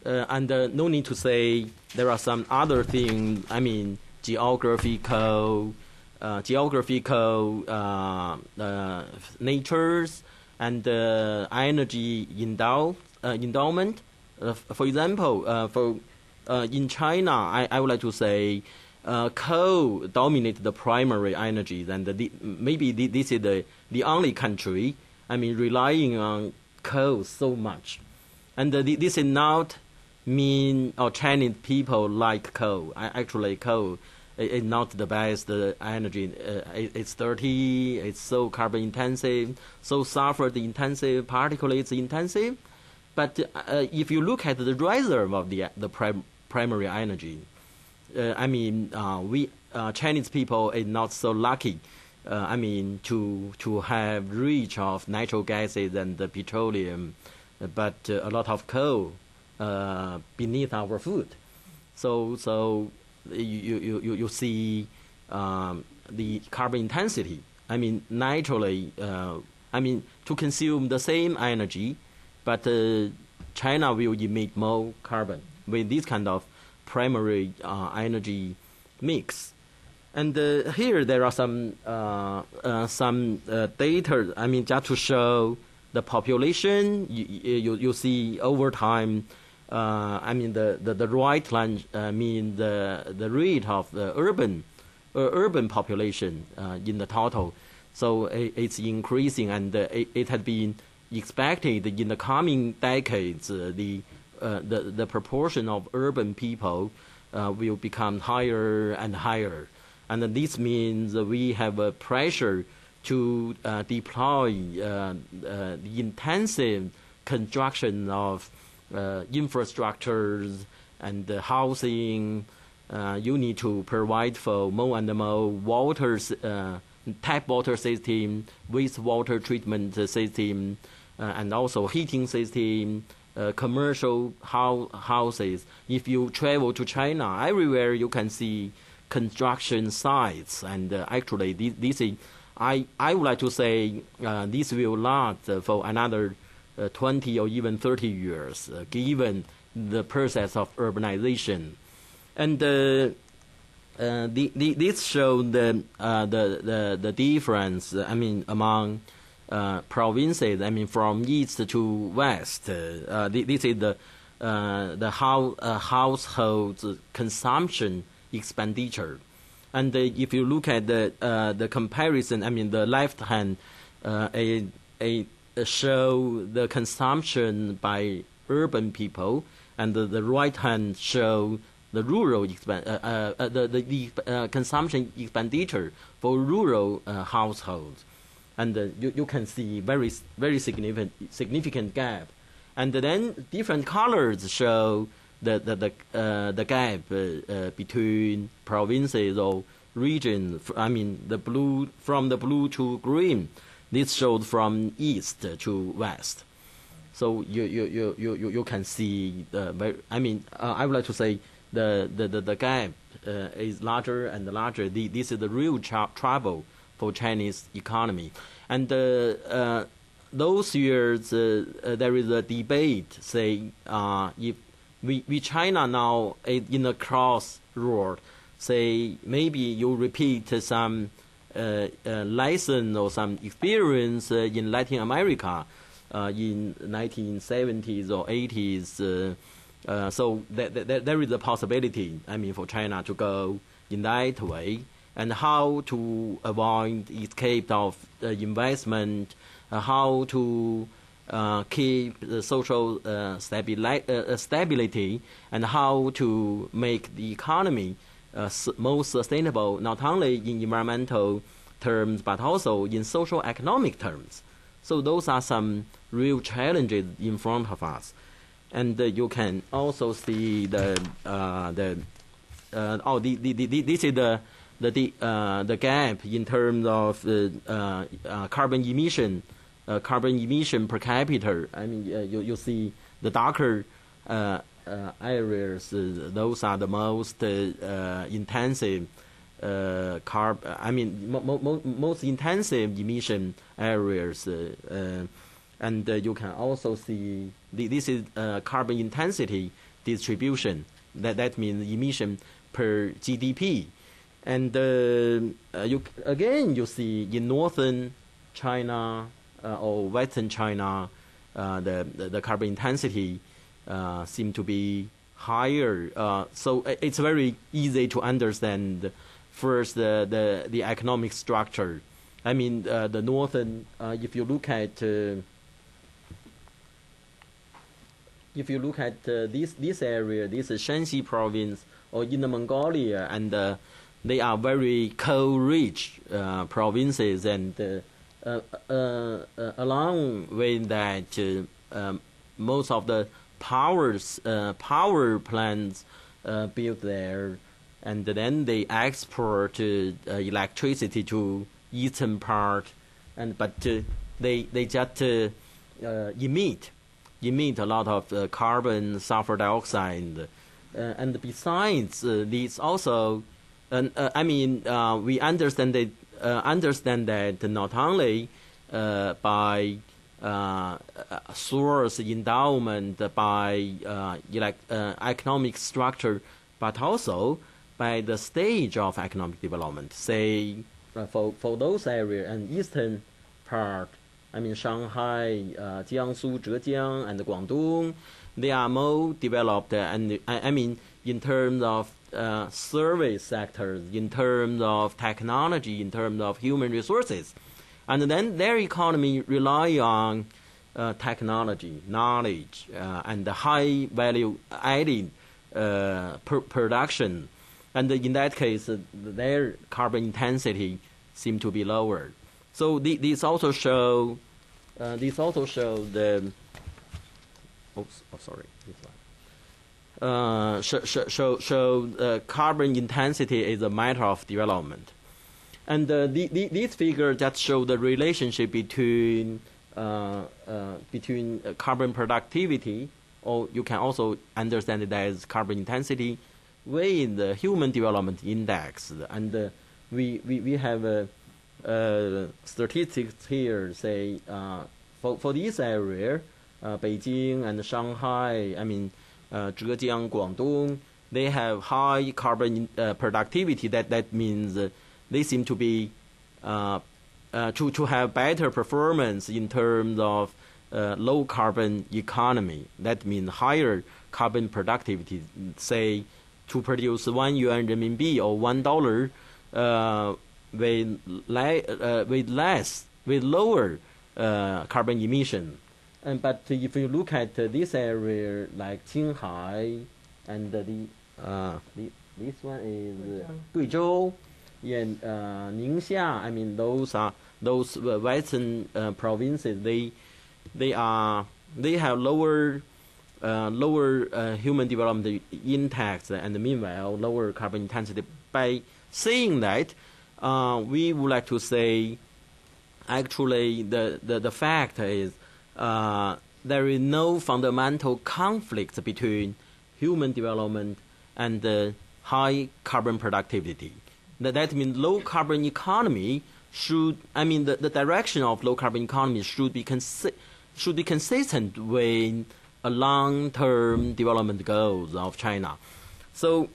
And no need to say there are some other things, I mean, geographical natures and energy endowment. For example, in China, I would like to say coal dominates the primary energies, and maybe this is the only country, I mean, relying on coal so much. And this is not mean Chinese people like coal. Actually, coal is not the best energy. It's dirty, it's so carbon intensive, so sulfur intensive, particulates intensive. But if you look at the reserve of the primary energy, I mean, we Chinese people is not so lucky. I mean, to have reach of natural gases and the petroleum, but a lot of coal beneath our foot. So you see the carbon intensity. I mean, naturally, I mean, to consume the same energy, but China will emit more carbon with this kind of primary energy mix. And here there are some data. I mean, just to show the population. You see over time. I mean, the right line mean the rate of the urban population in the total. So it's increasing, and it had been expected in the coming decades the proportion of urban people will become higher and higher. And this means we have a pressure to deploy the intensive construction of infrastructures and housing. You need to provide for more and more tap water system, wastewater treatment system, and also heating system, commercial houses. If you travel to China, everywhere you can see construction sites, and actually this is, I would like to say this will last for another 20 or even 30 years, given the process of urbanization. And this shows the difference, I mean, among provinces, I mean, from east to west. This is the household consumption expenditure. And if you look at the comparison, I mean, the left hand show the consumption by urban people, and the right hand show the rural consumption expenditure for rural households, and you can see very significant gap, and then different colors show the gap between provinces or regions. I mean, the blue, from the blue to green. This shows from east to west. So you can see I mean, I would like to say the gap is larger and larger. This is the real trouble for Chinese economy. And those years there is a debate, say if we China now is in a crossroad, say maybe you repeat some lesson or some experience in Latin America, in 1970s or 80s. So there is a possibility, I mean, for China to go in that way, and how to avoid escape of investment, how to keep the social stability, and how to make the economy most sustainable, not only in environmental terms, but also in social economic terms. So those are some real challenges in front of us. And you can also see this is the gap in terms of carbon emission per capita. I mean, you see the darker areas; those are the most intensive most intensive emission areas. And you can also see this is carbon intensity distribution. That means emission per GDP. And you see in northern China or western China, the carbon intensity seem to be higher. So it's very easy to understand first the economic structure. I mean, the northern, if you look at this area, this is Shanxi province or Inner Mongolia, and they are very coal-rich provinces, and along with that, most of the power plants built there, and then they export electricity to eastern part, but they just emit a lot of carbon, sulfur dioxide, and besides these also, we understand that not only by source endowment, by economic structure, but also by the stage of economic development. Say for those areas and eastern part, I mean Shanghai, Jiangsu, Zhejiang, and Guangdong, they are more developed, and I mean in terms of service sectors, in terms of technology, in terms of human resources, and then their economy rely on technology, knowledge, and the high value added production, and in that case, their carbon intensity seem to be lower. So these also show the. Show carbon intensity is a matter of development, and these figures just show the relationship between carbon productivity, or you can also understand it as carbon intensity, with the human development index. And we have statistics here. Say for this area, Beijing and Shanghai, I mean. Zhejiang, Guangdong, they have high carbon productivity. That means they seem to be to have better performance in terms of low carbon economy. That means higher carbon productivity. Say to produce 1 yuan renminbi or $1 with lower carbon emission. But if you look at this area like Qinghai and this one is Guizhou and Ningxia, I mean those western provinces. They have lower human development index, and meanwhile lower carbon intensity. By saying that, we would like to say actually the fact is. There is no fundamental conflict between human development and high carbon productivity. That means low carbon economy should, the direction of low carbon economy should be consistent with a long-term development goals of China. So,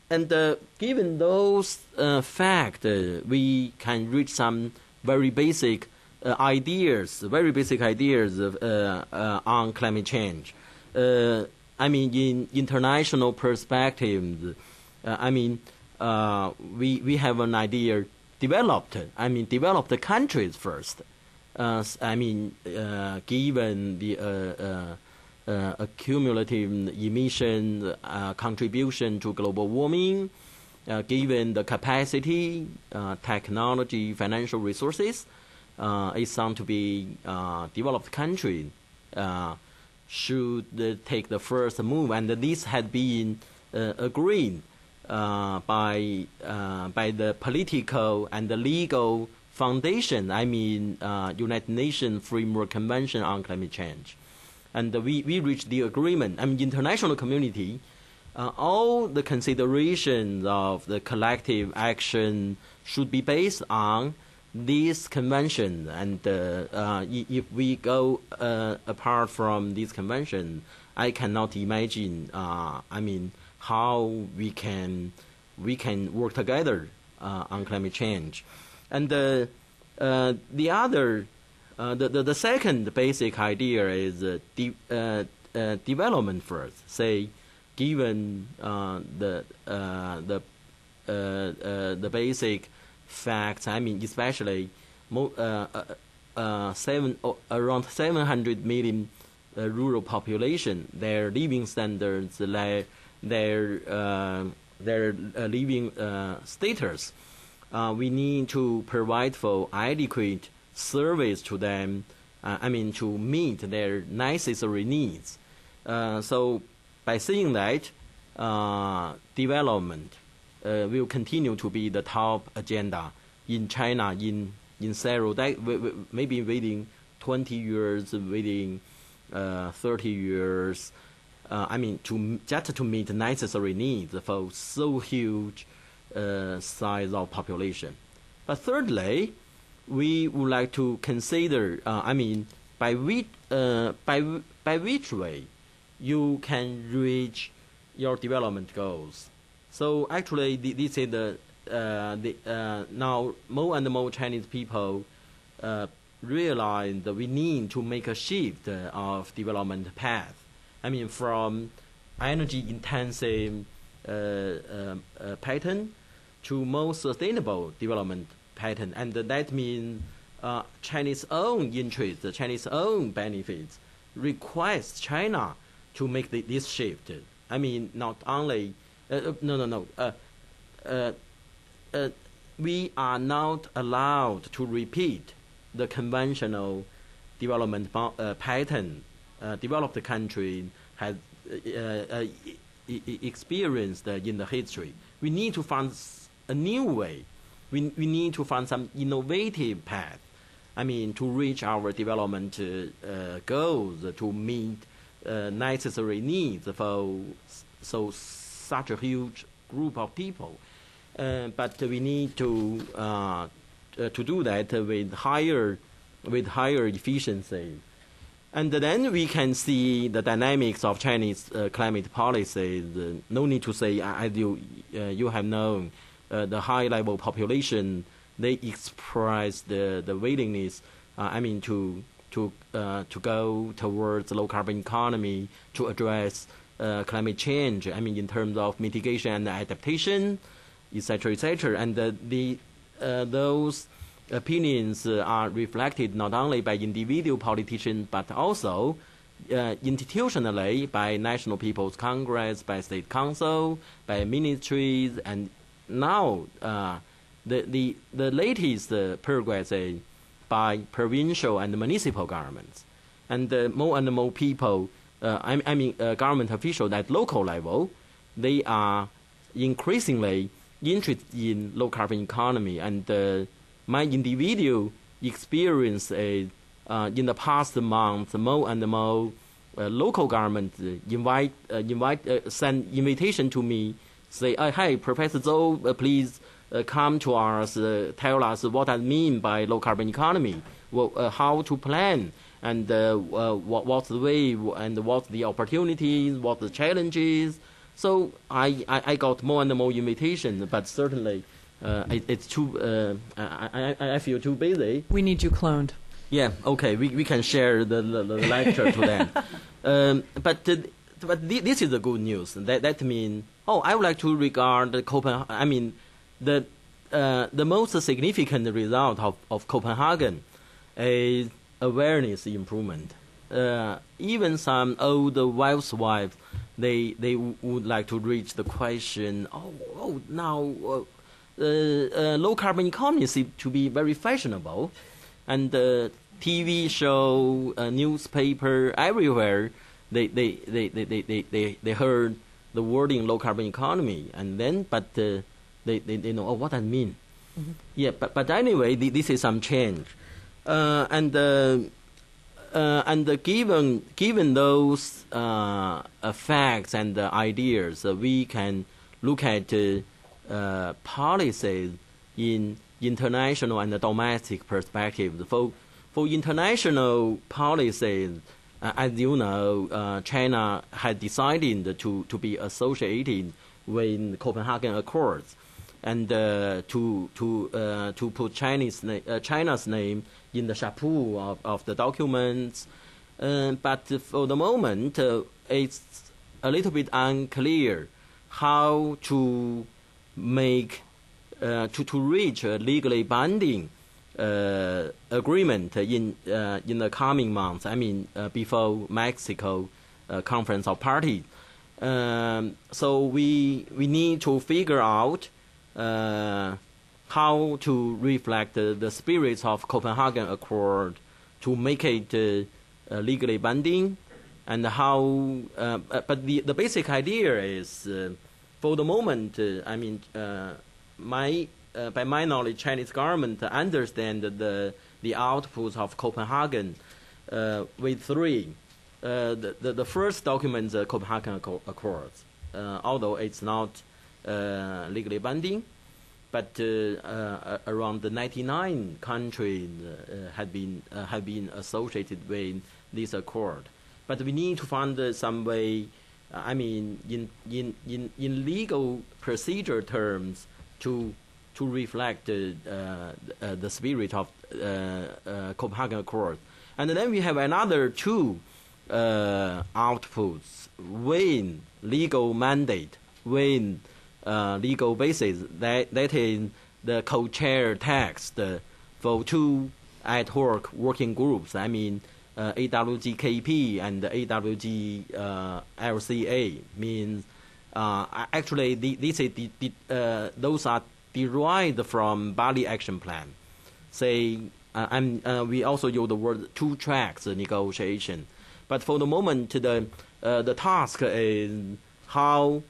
and given those facts, we can reach some very basic ideas, very basic ideas on climate change. I mean, in international perspective, we have an idea developed. Develop the countries first. Given the accumulative emission contribution to global warming, given the capacity, technology, financial resources, it's sound to be developed country should take the first move, and this had been agreed by the political and the legal foundation. United Nations Framework Convention on Climate Change, and we reached the agreement. International community, all the considerations of the collective action should be based on this convention, and if we go apart from this convention, I cannot imagine. How we can work together on climate change, and the second basic idea is development first. Say, given the basic facts, especially around 700 million rural population, their living standards, their living status, we need to provide for adequate service to them, to meet their necessary needs. So by saying that, development will continue to be the top agenda in China in several maybe within 20 years, within 30 years. Just to meet the necessary needs for so huge size of population. But thirdly, we would like to consider, by which way you can reach your development goals. So actually, this is now more and more Chinese people realize that we need to make a shift of development path. From energy-intensive pattern to more sustainable development pattern, and that means Chinese own interest, Chinese own benefits request China to make this shift. Not only we are not allowed to repeat the conventional development pattern developed country has experienced in the history. We need to find a new way. We need to find some innovative path. To reach our development goals, to meet necessary needs for such a huge group of people. But we need to do that with higher efficiency. And then we can see the dynamics of Chinese climate policies. No need to say, as you have known, the high-level population, they express the willingness, to go towards low-carbon economy, to address climate change, in terms of mitigation and adaptation, etc., etc. And those opinions are reflected not only by individual politicians but also institutionally by National People's Congress, by State Council, by ministries, and now the latest progress by provincial and municipal governments, and more and more people, government officials at local level, they are increasingly interested in low carbon economy. And my individual experience in the past month, more and more local governments send invitation to me, say, "Hey, Professor Zhou, please come to us, tell us what I mean by low carbon economy, how to plan, and what's the way, and what's the opportunities, what the challenges." So I got more and more invitation, but certainly. It's too. I feel too busy. We need you cloned. Yeah, okay, we can share the lecture to them. But this is the good news. That means, I would like to regard the the most significant result of Copenhagen is awareness improvement. Even some old wives, they would like to reach the question, now low carbon economy seems to be very fashionable, and TV show, newspaper, everywhere they heard the wording low carbon economy, and then they know what that means. Mm-hmm. Yeah, but anyway, this is some change, and given those facts and ideas, we can look at policies in international and domestic perspectives. For international policies, as you know, China had decided to be associated with Copenhagen Accords, and to put China's name in the chapeau of the documents. But for the moment, it's a little bit unclear how to make to reach a legally binding agreement in the coming months. I mean, before Mexico Conference of Parties. So we need to figure out how to reflect the spirits of Copenhagen Accord to make it legally binding, and how. But the basic idea is, for the moment, by my knowledge, Chinese government understand the outputs of Copenhagen with three. The first document, the Copenhagen Accords, although it's not legally binding, but around the 99 countries have been associated with this accord. But we need to find some way. In legal procedure terms, to reflect the spirit of Copenhagen Accord. And then we have another two outputs with legal mandate, with legal basis. That is the co-chair text for two ad hoc working groups. AWGKP and AWG-LCA means actually this is those are derived from Bali Action Plan. We also use the word two tracks negotiation. But for the moment, the task is how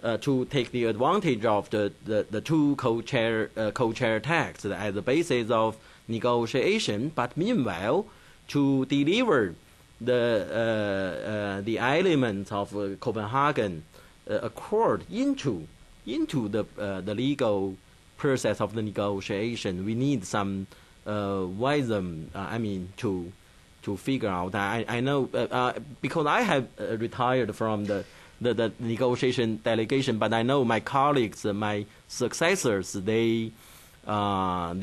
to take the advantage of the two co-chair texts as the basis of negotiation. But meanwhile, to deliver the elements of Copenhagen Accord into the legal process of the negotiation, we need some wisdom. To figure out. I know because I have retired from the negotiation delegation, but I know my colleagues, my successors, they have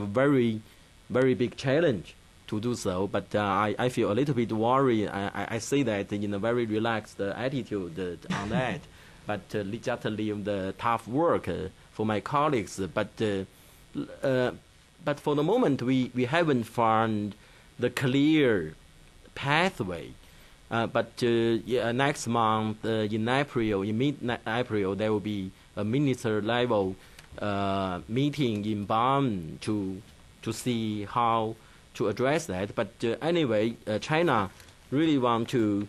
very big challenge to do so. But I feel a little bit worried. I say that in a very relaxed attitude on that. But just leave the tough work for my colleagues. But for the moment, we haven't found the clear pathway. But next month, in mid-April, there will be a minister-level meeting in Bonn to see how to address that. But anyway, China really want to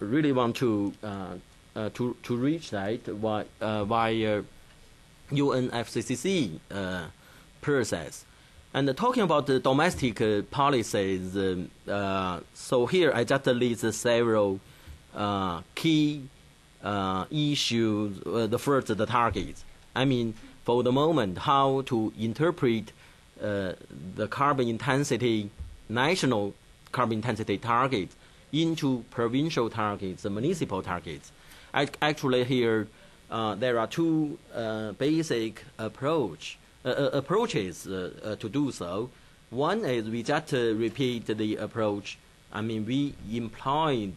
reach that via UNFCCC process. And talking about the domestic policies, so here I just list several key issues. The first, the targets. For the moment, how to interpret the carbon intensity, national carbon intensity targets into provincial targets, municipal targets. Actually, here there are two basic approaches to do so. One is we just repeat the approach. I mean, we employ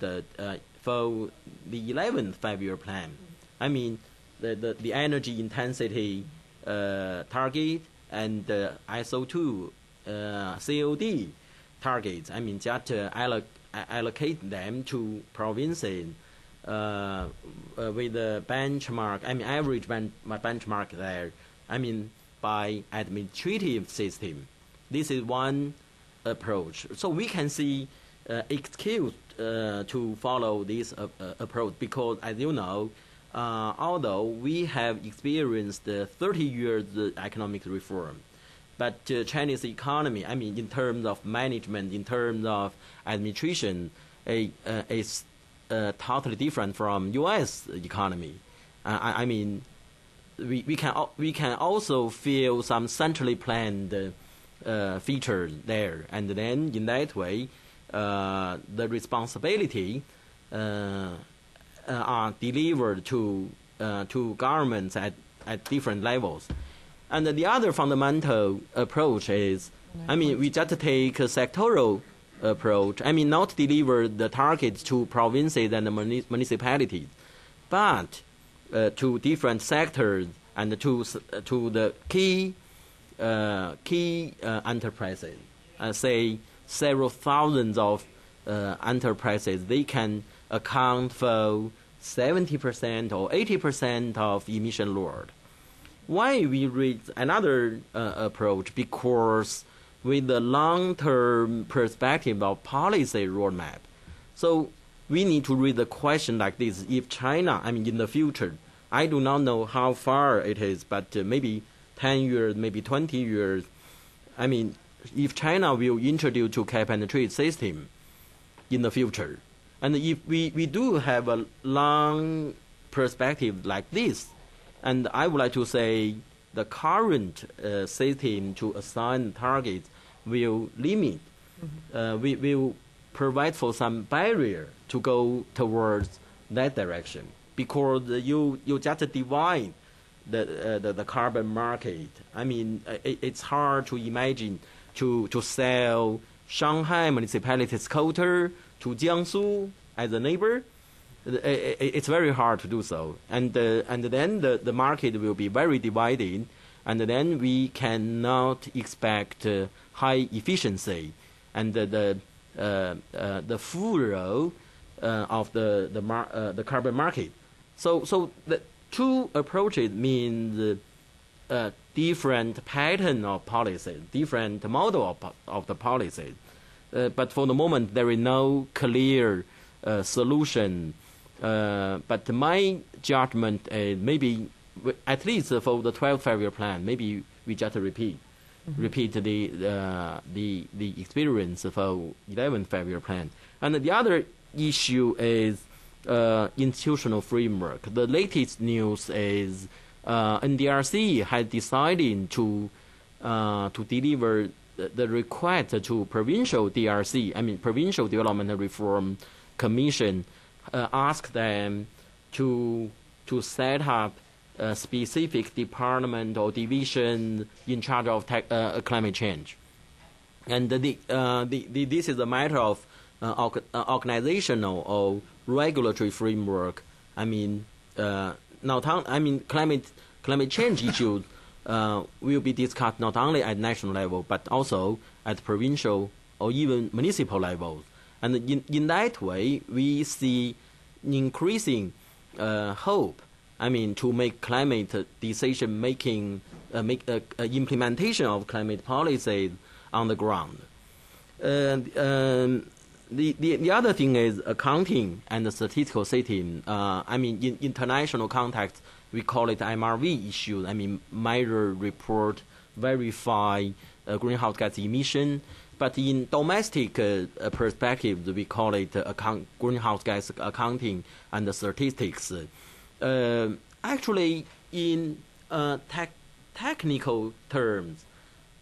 for the 11th five-year plan. I mean, the energy intensity target and ISO2 COD targets. I mean, just allocate them to provinces with the benchmark. I mean, average benchmark there. I mean, by administrative system. This is one approach. So we can see excuse to follow this approach because, as you know, although we have experienced 30 years economic reform, but Chinese economy, I mean, in terms of management, in terms of administration, is totally different from U.S. economy. I mean, we can also feel some centrally planned features there, and then in that way, the responsibility are delivered to governments at different levels. And the other fundamental approach is, I mean, we just take a sectoral approach. I mean, not deliver the targets to provinces and the municipalities, but to different sectors and to the key enterprises. Say several thousands of enterprises, they can account for 70% or 80% of emission load. Why we read another approach? Because with the long-term perspective of policy roadmap. So we need to read the question like this. If China, I mean, in the future, I do not know how far it is, but maybe 10 years, maybe 20 years, I mean, if China will introduce to cap and trade system in the future, and if we do have a long perspective like this, and I would like to say the current system to assign targets will limit, we will provide for some barrier to go towards that direction, because you just divide the carbon market. I mean, it's hard to imagine to sell Shanghai municipality's quota to Jiangsu as a neighbor. It's very hard to do so, and then the market will be very divided, and then we cannot expect high efficiency and the full role of the carbon market. So the two approaches means different pattern of policy, different model of the policy. But for the moment, there is no clear solution. But my judgment is maybe, at least for the 12th five-year plan, maybe we just repeat the experience for 11th five-year plan. And the other issue is institutional framework. The latest news is NDRC has decided to deliver the request to provincial DRC, I mean Provincial Development Reform Commission, ask them to set up a specific department or division in charge of climate change, and this is a matter of organizational or regulatory framework. I mean, climate change issues will be discussed not only at national level but also at provincial or even municipal levels. And in that way, we see increasing hope. I mean, to make climate decision making, implementation of climate policies on the ground. The other thing is accounting and the statistical system. I mean, in international context, we call it MRV issue. I mean, measure, report, verify greenhouse gas emission. But in domestic perspective, we call it greenhouse gas accounting and the statistics. Actually, in technical terms,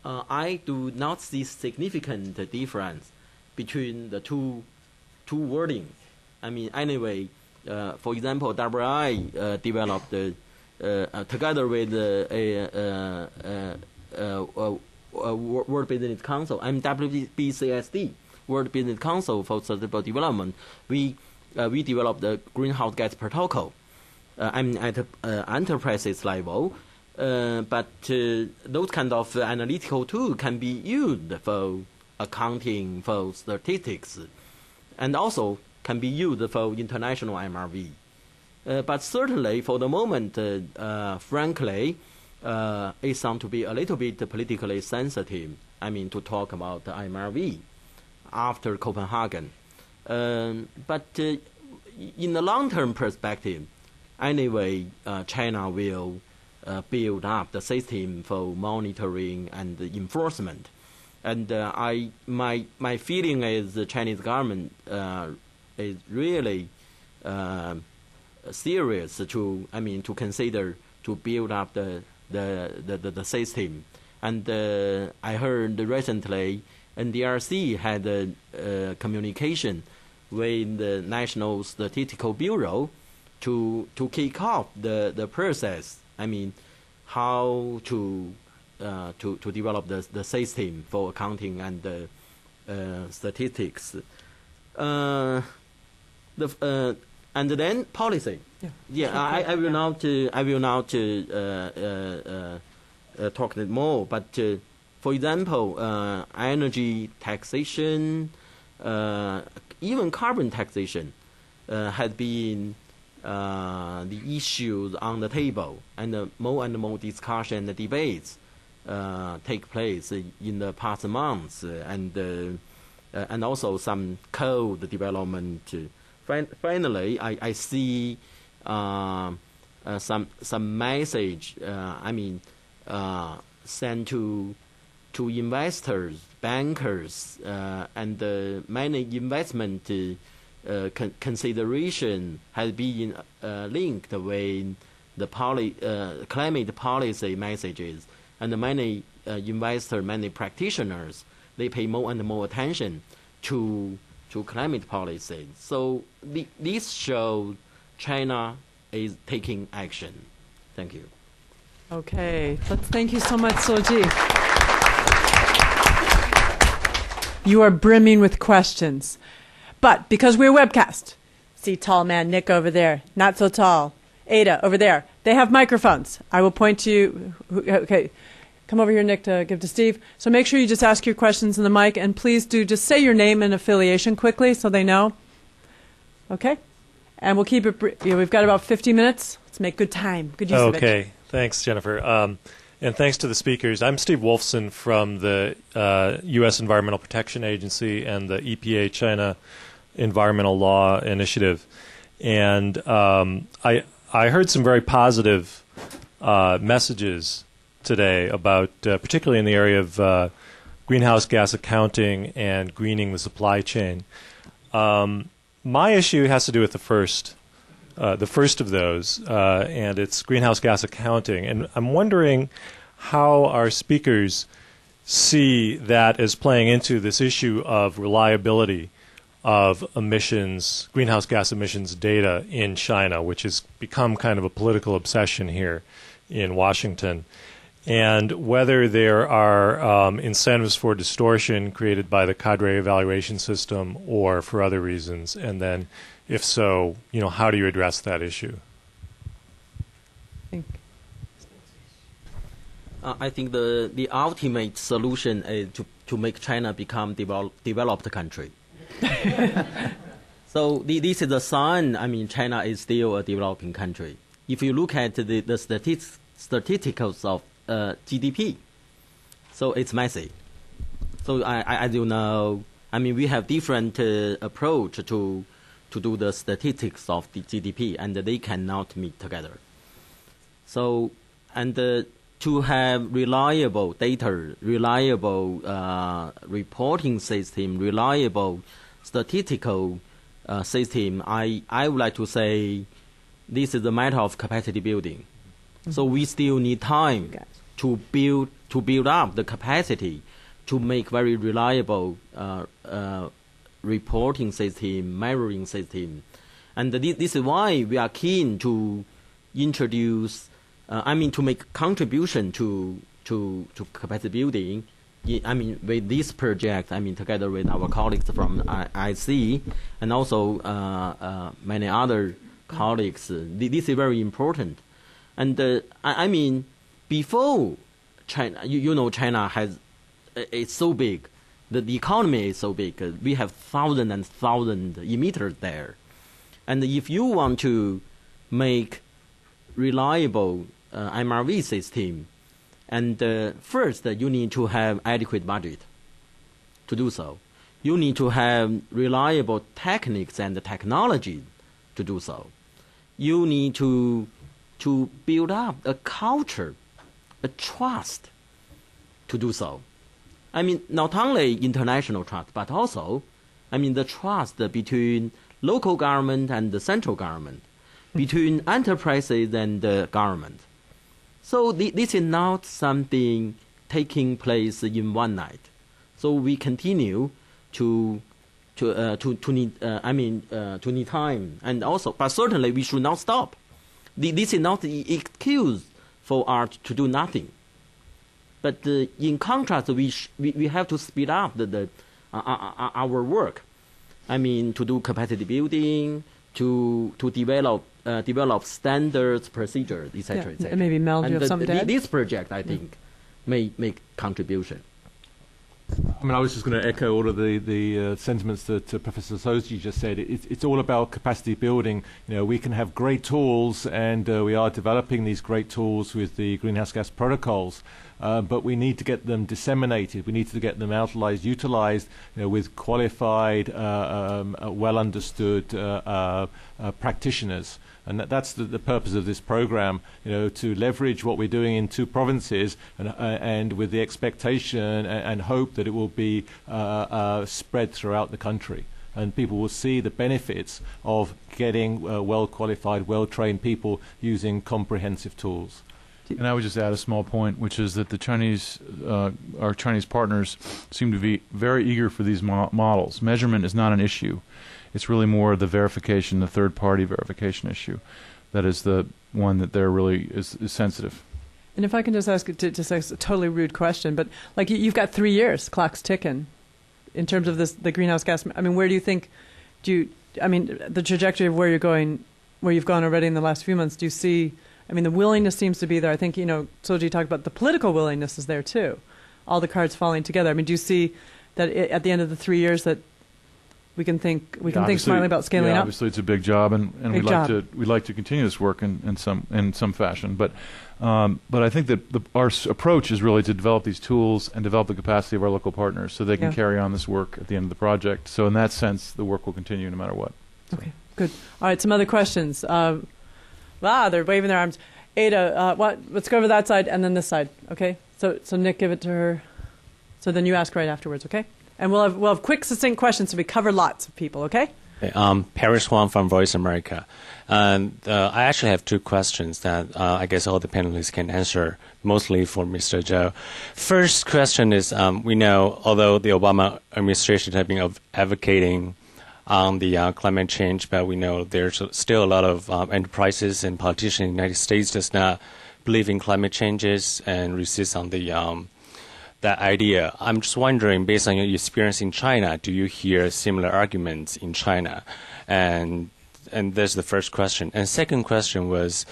I do not see significant difference between the two wordings. I mean, anyway, for example, WI developed together with World Business Council. I'm WBCSD, World Business Council for Sustainable Development. We developed the greenhouse gas protocol. I'm at enterprises level, but those kind of analytical tools can be used for accounting, for statistics, and also can be used for international MRV. But certainly, for the moment, frankly, it sounds to be a little bit politically sensitive. I mean, to talk about the MRV after Copenhagen. But in the long-term perspective, anyway, China will build up the system for monitoring and enforcement. And my feeling is the Chinese government is really serious to consider to build up the system. And I heard recently NDRC had a communication with the National Statistical Bureau to kick off the process. I mean, how to develop the system for accounting and statistics. And then policy. I will now talk a bit more. But for example, energy taxation, even carbon taxation, has been the issues on the table, and more discussion and debates take place in the past months, and also some code development. Finally, I see some message. Sent to investors, bankers, and many investment consideration has been linked with the climate policy messages, and many investors, many practitioners, they pay more and more attention to climate policy. So this shows China is taking action. Thank you. Okay, thank you so much, Soji. You are brimming with questions. But because we're webcast, see tall man Nick over there, not so tall, Ada over there, they have microphones. I will point to you. Okay, come over here, Nick, to give to Steve. So make sure you just ask your questions in the mic, and please do just say your name and affiliation quickly so they know. Okay? And we'll keep it we've got about 50 minutes. Let's make good time. Good use of it. Okay. Thanks, Jennifer. And thanks to the speakers. I'm Steve Wolfson from the U.S. Environmental Protection Agency and the EPA China Environmental Law Initiative. And I heard some very positive messages today about, particularly in the area of greenhouse gas accounting and greening the supply chain. My issue has to do with the first of those, and it's greenhouse gas accounting. And I'm wondering how our speakers see that as playing into this issue of reliability of emissions, greenhouse gas emissions data in China, which has become kind of a political obsession here in Washington, and whether there are incentives for distortion created by the cadre evaluation system or for other reasons, and then if so, how do you address that issue? I think the ultimate solution is to make China become developed country. So this is a sign. I mean, China is still a developing country. If you look at the statistics of GDP, so it's messy. So as you know, I mean, we have different approach to do the statistics of the GDP, and they cannot meet together. So, and to have reliable data, reliable reporting system, reliable statistical system, I would like to say this is a matter of capacity building. Mm-hmm. So we still need time to build up the capacity to make very reliable reporting system, measuring system. And this is why we are keen to introduce, to make contribution to capacity building with this project, together with our colleagues from IC and also many other colleagues, this is very important. And before China, China has, it's so big. The economy is so big. We have thousands and thousands emitters there. And if you want to make reliable MRV system, and first you need to have adequate budget to do so. You need to have reliable techniques and technology to do so. You need to build up a culture, a trust to do so. Not only international trust, but also, the trust between local government and the central government, between enterprises and the government. So this is not something taking place in one night. So we continue to need time, and also, but certainly we should not stop. This is not the excuse for art to do nothing. But in contrast, we have to speed up our work. To do capacity building, to develop standards, procedures, etc., etc. And maybe Mel, do you have something to add? This project, I think, may make contribution. I was just going to echo all of the sentiments that Professor Soji just said. It's all about capacity building. We can have great tools, and we are developing these great tools with the greenhouse gas protocols. But we need to get them disseminated. We need to get them utilized, with qualified, well understood practitioners. And that's the purpose of this program, to leverage what we're doing in 2 provinces, and with the expectation and hope that it will be spread throughout the country. And people will see the benefits of getting well-qualified, well-trained people using comprehensive tools. And I would just add a small point, which is that the Chinese, our Chinese partners, seem to be very eager for these models. Measurement is not an issue. It's really more the verification, the third-party verification issue, that is the one that they're really is sensitive. And if I can just ask a totally rude question, but like you've got 3 years, clock's ticking, in terms of the greenhouse gas. Where do you think? The trajectory of where you're going, where you've gone already in the last few months? Do you see? The willingness seems to be there. I think, Soji talked about the political willingness is there too. All the cards falling together. Do you see that at the end of the 3 years that we can think smartly about scaling up? Obviously, it's a big job, and we'd like to continue this work in some fashion. But I think that our approach is really to develop these tools and develop the capacity of our local partners so they can carry on this work at the end of the project. So in that sense, the work will continue no matter what. So. Okay, good. All right, some other questions. They're waving their arms. Ada, let's go over that side and then this side, okay? So Nick, give it to her. So then you ask right afterwards, okay? And we'll have quick, succinct questions so we cover lots of people, okay? Paris Huang from Voice America. And I actually have 2 questions that I guess all the panelists can answer, mostly for Mr. Zhou. First question is, we know, although the Obama administration has been advocating on the climate change, but we know there's still a lot of enterprises and politicians in the United States does not believe in climate changes and resist on that idea. I'm just wondering, based on your experience in China, do you hear similar arguments in China? And that's the first question. And second question was,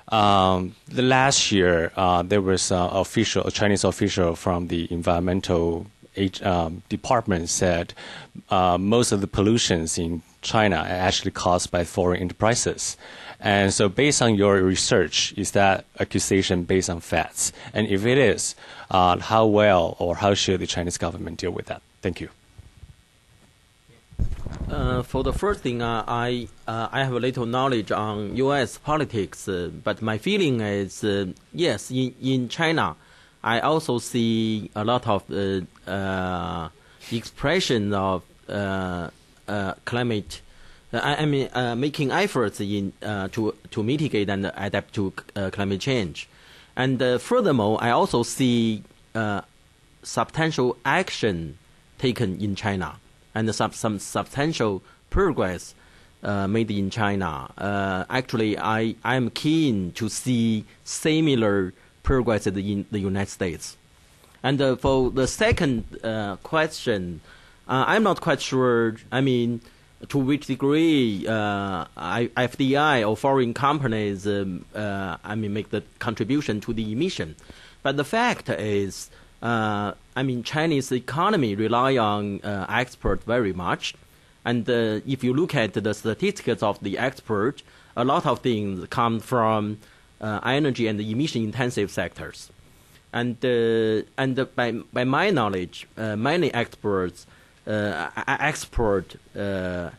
the last year there was a Chinese official from the environmental department said most of the pollutions in China are actually caused by foreign enterprises. And so based on your research, is that accusation based on facts? And if it is, how well or how should the Chinese government deal with that? Thank you. For the first thing, I have a little knowledge on U.S. politics, but my feeling is, yes, in China, I also see a lot of expression of climate. Making efforts to mitigate and adapt to climate change, and furthermore, I also see substantial action taken in China and some substantial progress made in China. Actually, I am keen to see similar progress in the United States. And for the second question, I'm not quite sure. I mean, to which degree FDI or foreign companies, make the contribution to the emission. But the fact is, Chinese economy rely on export very much. And if you look at the statistics of the export, a lot of things come from energy and emission-intensive sectors. And by my knowledge, many exports export are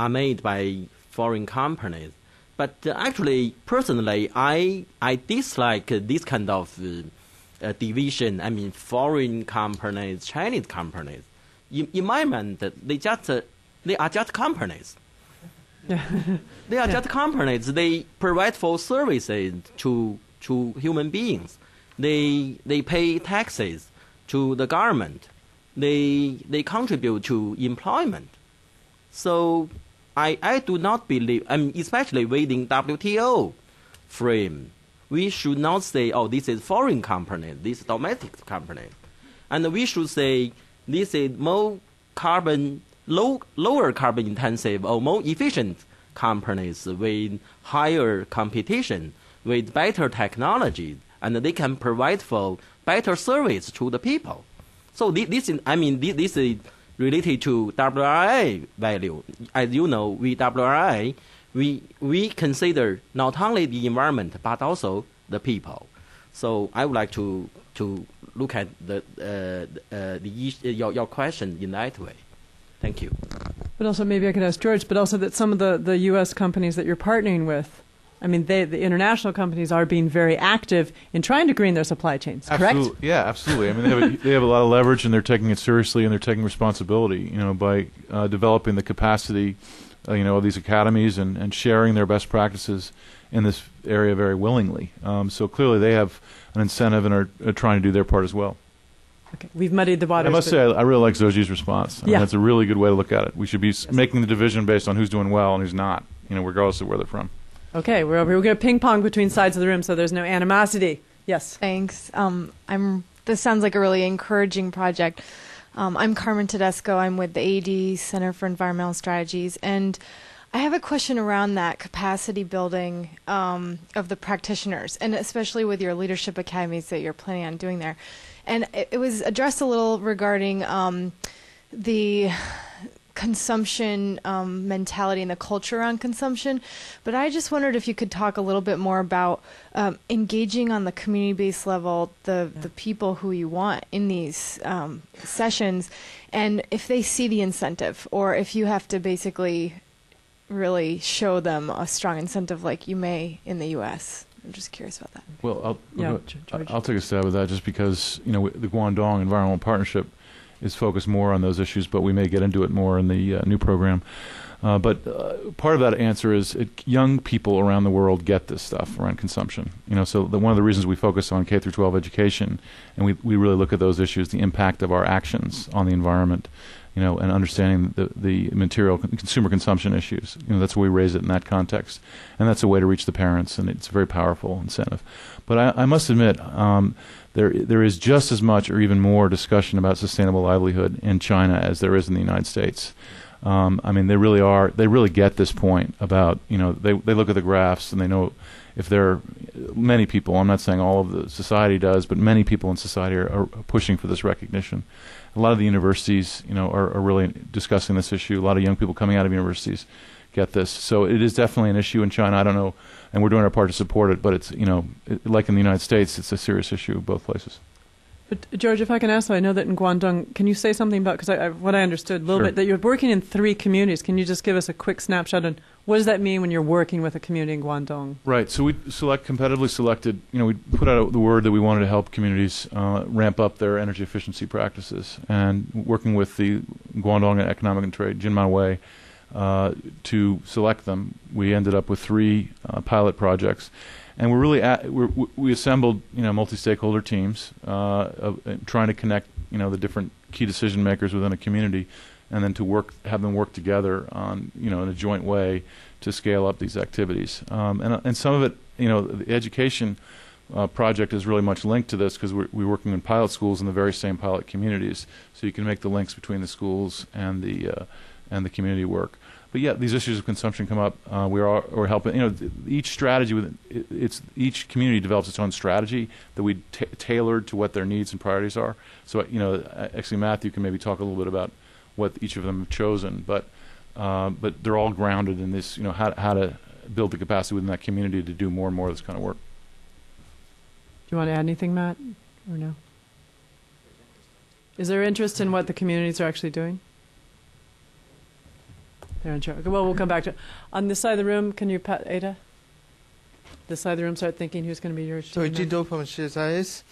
made by foreign companies. But actually, personally, I dislike this kind of division. I mean, foreign companies, Chinese companies. In my mind, they are just companies. They are just companies. They provide for services to human beings. They pay taxes to the government. They contribute to employment. So I do not believe, especially within WTO frame, we should not say, oh, this is foreign company, this is domestic company. And we should say this is more lower carbon intensive or more efficient companies with higher competition, with better technology, and they can provide for better service to the people. So this is related to WRI value. As you know, with WRI, we consider not only the environment but also the people. So I would like to look at your question in that way. Thank you. But also maybe I could ask George, but also that some of the U.S. companies that you're partnering with, the international companies are being very active in trying to green their supply chains, correct? Absolutely. Yeah, absolutely. They have a lot of leverage, and they're taking it seriously, and they're taking responsibility, by developing the capacity, of these academies and sharing their best practices in this area very willingly. So clearly they have an incentive and are trying to do their part as well. Okay, we've muddied the waters. I must say, I really like Zoji's response. That's a really good way to look at it. We should be making the division based on who's doing well and who's not, regardless of where they're from. Okay, we're going to ping pong between sides of the room so there's no animosity. Yes. Thanks. This sounds like a really encouraging project. I'm Carmen Tedesco. I'm with the AD Center for Environmental Strategies, and I have a question around that capacity building of the practitioners, and especially with your leadership academies that you're planning on doing there. And it was addressed a little regarding the consumption mentality and the culture around consumption, but I just wondered if you could talk a little bit more about engaging on the community-based level, the people who you want in these sessions, and if they see the incentive, or if you have to basically really show them a strong incentive like you may in the U.S. I'm just curious about that. Well, I'll take a stab at that just because, the Guangdong Environmental Partnership is focused more on those issues, but we may get into it more in the new program. But part of that answer is young people around the world get this stuff around consumption. So one of the reasons we focus on K through 12 education, and we really look at those issues, the impact of our actions on the environment, and understanding the material consumer consumption issues. That's where we raise it in that context, and that's a way to reach the parents, and it's a very powerful incentive. But I must admit, there is just as much or even more discussion about sustainable livelihood in China as there is in the United States. They really get this point about, they look at the graphs and they know if there are many people, I'm not saying all of the society does, but many people in society are pushing for this recognition. A lot of the universities, are really discussing this issue. A lot of young people coming out of universities get this. So it is definitely an issue in China. I don't know, and we're doing our part to support it, but it's, like in the United States, it's a serious issue both places. But George, if I can ask, I know that in Guangdong, can you say something about, because what I understood a little bit, that you're working in 3 communities. Can you just give us a quick snapshot on what does that mean when you're working with a community in Guangdong? Right. So we competitively selected, we put out the word that we wanted to help communities ramp up their energy efficiency practices. And working with the Guangdong Economic and Trade, Jinma Wei, to select them, we ended up with 3 pilot projects. And we're really we assembled multi-stakeholder teams trying to connect the different key decision makers within a community, and then to have them work together on in a joint way to scale up these activities. And some of it the education project is really much linked to this because we're working in pilot schools in the very same pilot communities, so you can make the links between the schools and the community work. But yeah, these issues of consumption come up. We're helping. Each strategy each community develops its own strategy that we tailored to what their needs and priorities are. So actually, Matthew can maybe talk a little bit about what each of them have chosen. But they're all grounded in this. How to build the capacity within that community to do more and more of this kind of work. Do you want to add anything, Matt, or no? Is there interest in what the communities are actually doing? They're in charge. Well, we'll come back to on this side of the room. Can you, Ada? This side of the room, start thinking who's going to be your. So, Jido from CSIS.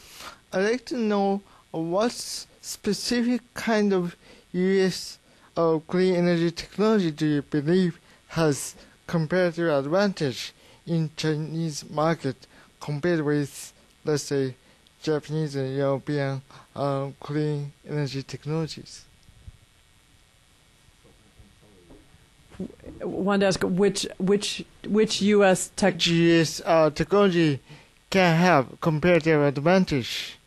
I'd like to know what specific kind of use of clean energy technology do you believe has comparative advantage in Chinese market compared with, let's say, Japanese and European clean energy technologies? Wanted to ask which U.S. technology can have comparative advantage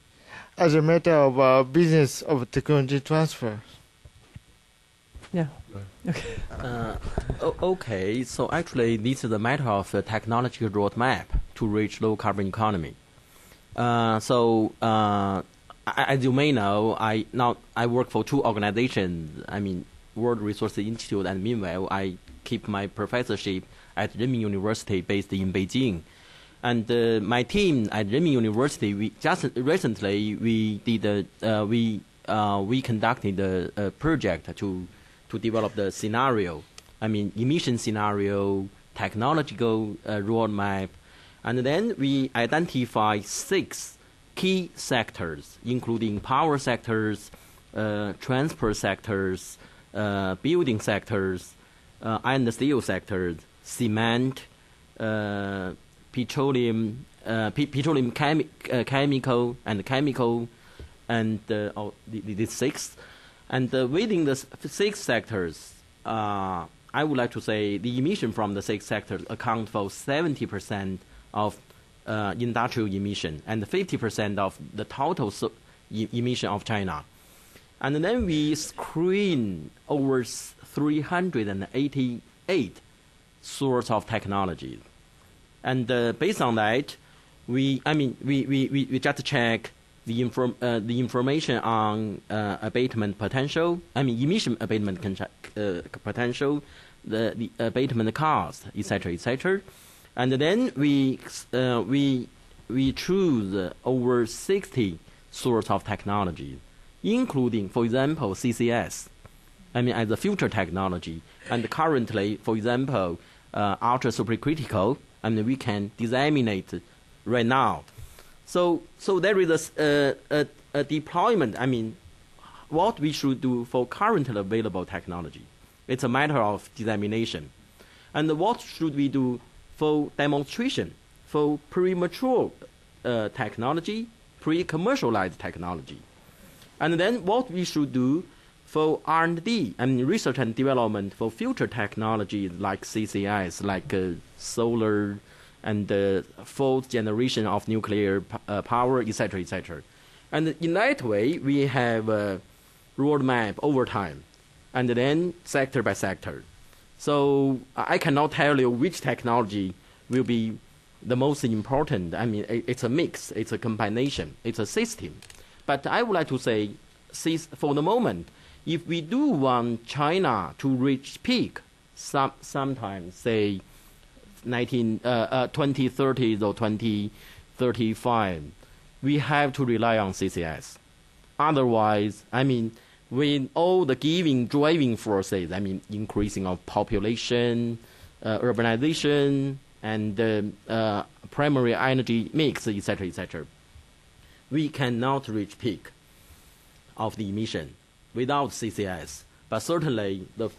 as a matter of business of technology transfer. Yeah. Okay. Okay. So actually, this is a matter of a technological roadmap to reach low carbon economy. As you may know, I work for two organizations. World Resources Institute, and meanwhile, I keep my professorship at Renmin University based in Beijing. And my team at Renmin University, we just recently we conducted a project to develop the scenario. Emission scenario, technological roadmap, and then we identify 6 key sectors, including power sectors, transport sectors, building sectors, iron and steel sectors, cement, petroleum, chemical, and the 6. And within the 6 sectors, I would like to say the emission from the 6 sectors account for 70% of industrial emission and 50% of the total emission of China. And then we screen over 388 sources of technology. And based on that, we just check the information on abatement potential, emission abatement potential, the abatement cost, etc., etc. And then we choose over 60 sources of technology, including, for example, CCS, as a future technology, and currently, for example, ultra supercritical, we can disseminate right now. So there is a deployment. What we should do for currently available technology, it's a matter of dissemination, and what should we do for demonstration, for premature technology, pre-commercialized technology. And then what we should do for R&D, research and development for future technologies like CCS, like solar and fourth generation of nuclear power, etc., etc. And in that way, we have a roadmap over time, and then sector by sector. So I cannot tell you which technology will be the most important. It's a mix, it's a combination, it's a system. But I would like to say, for the moment, if we do want China to reach peak, sometime, say, 2030 or 2035, we have to rely on CCS. Otherwise, with all the driving forces, increasing of population, urbanization, and primary energy mix, etc., etc., we cannot reach peak of the emission without CCS. But certainly, the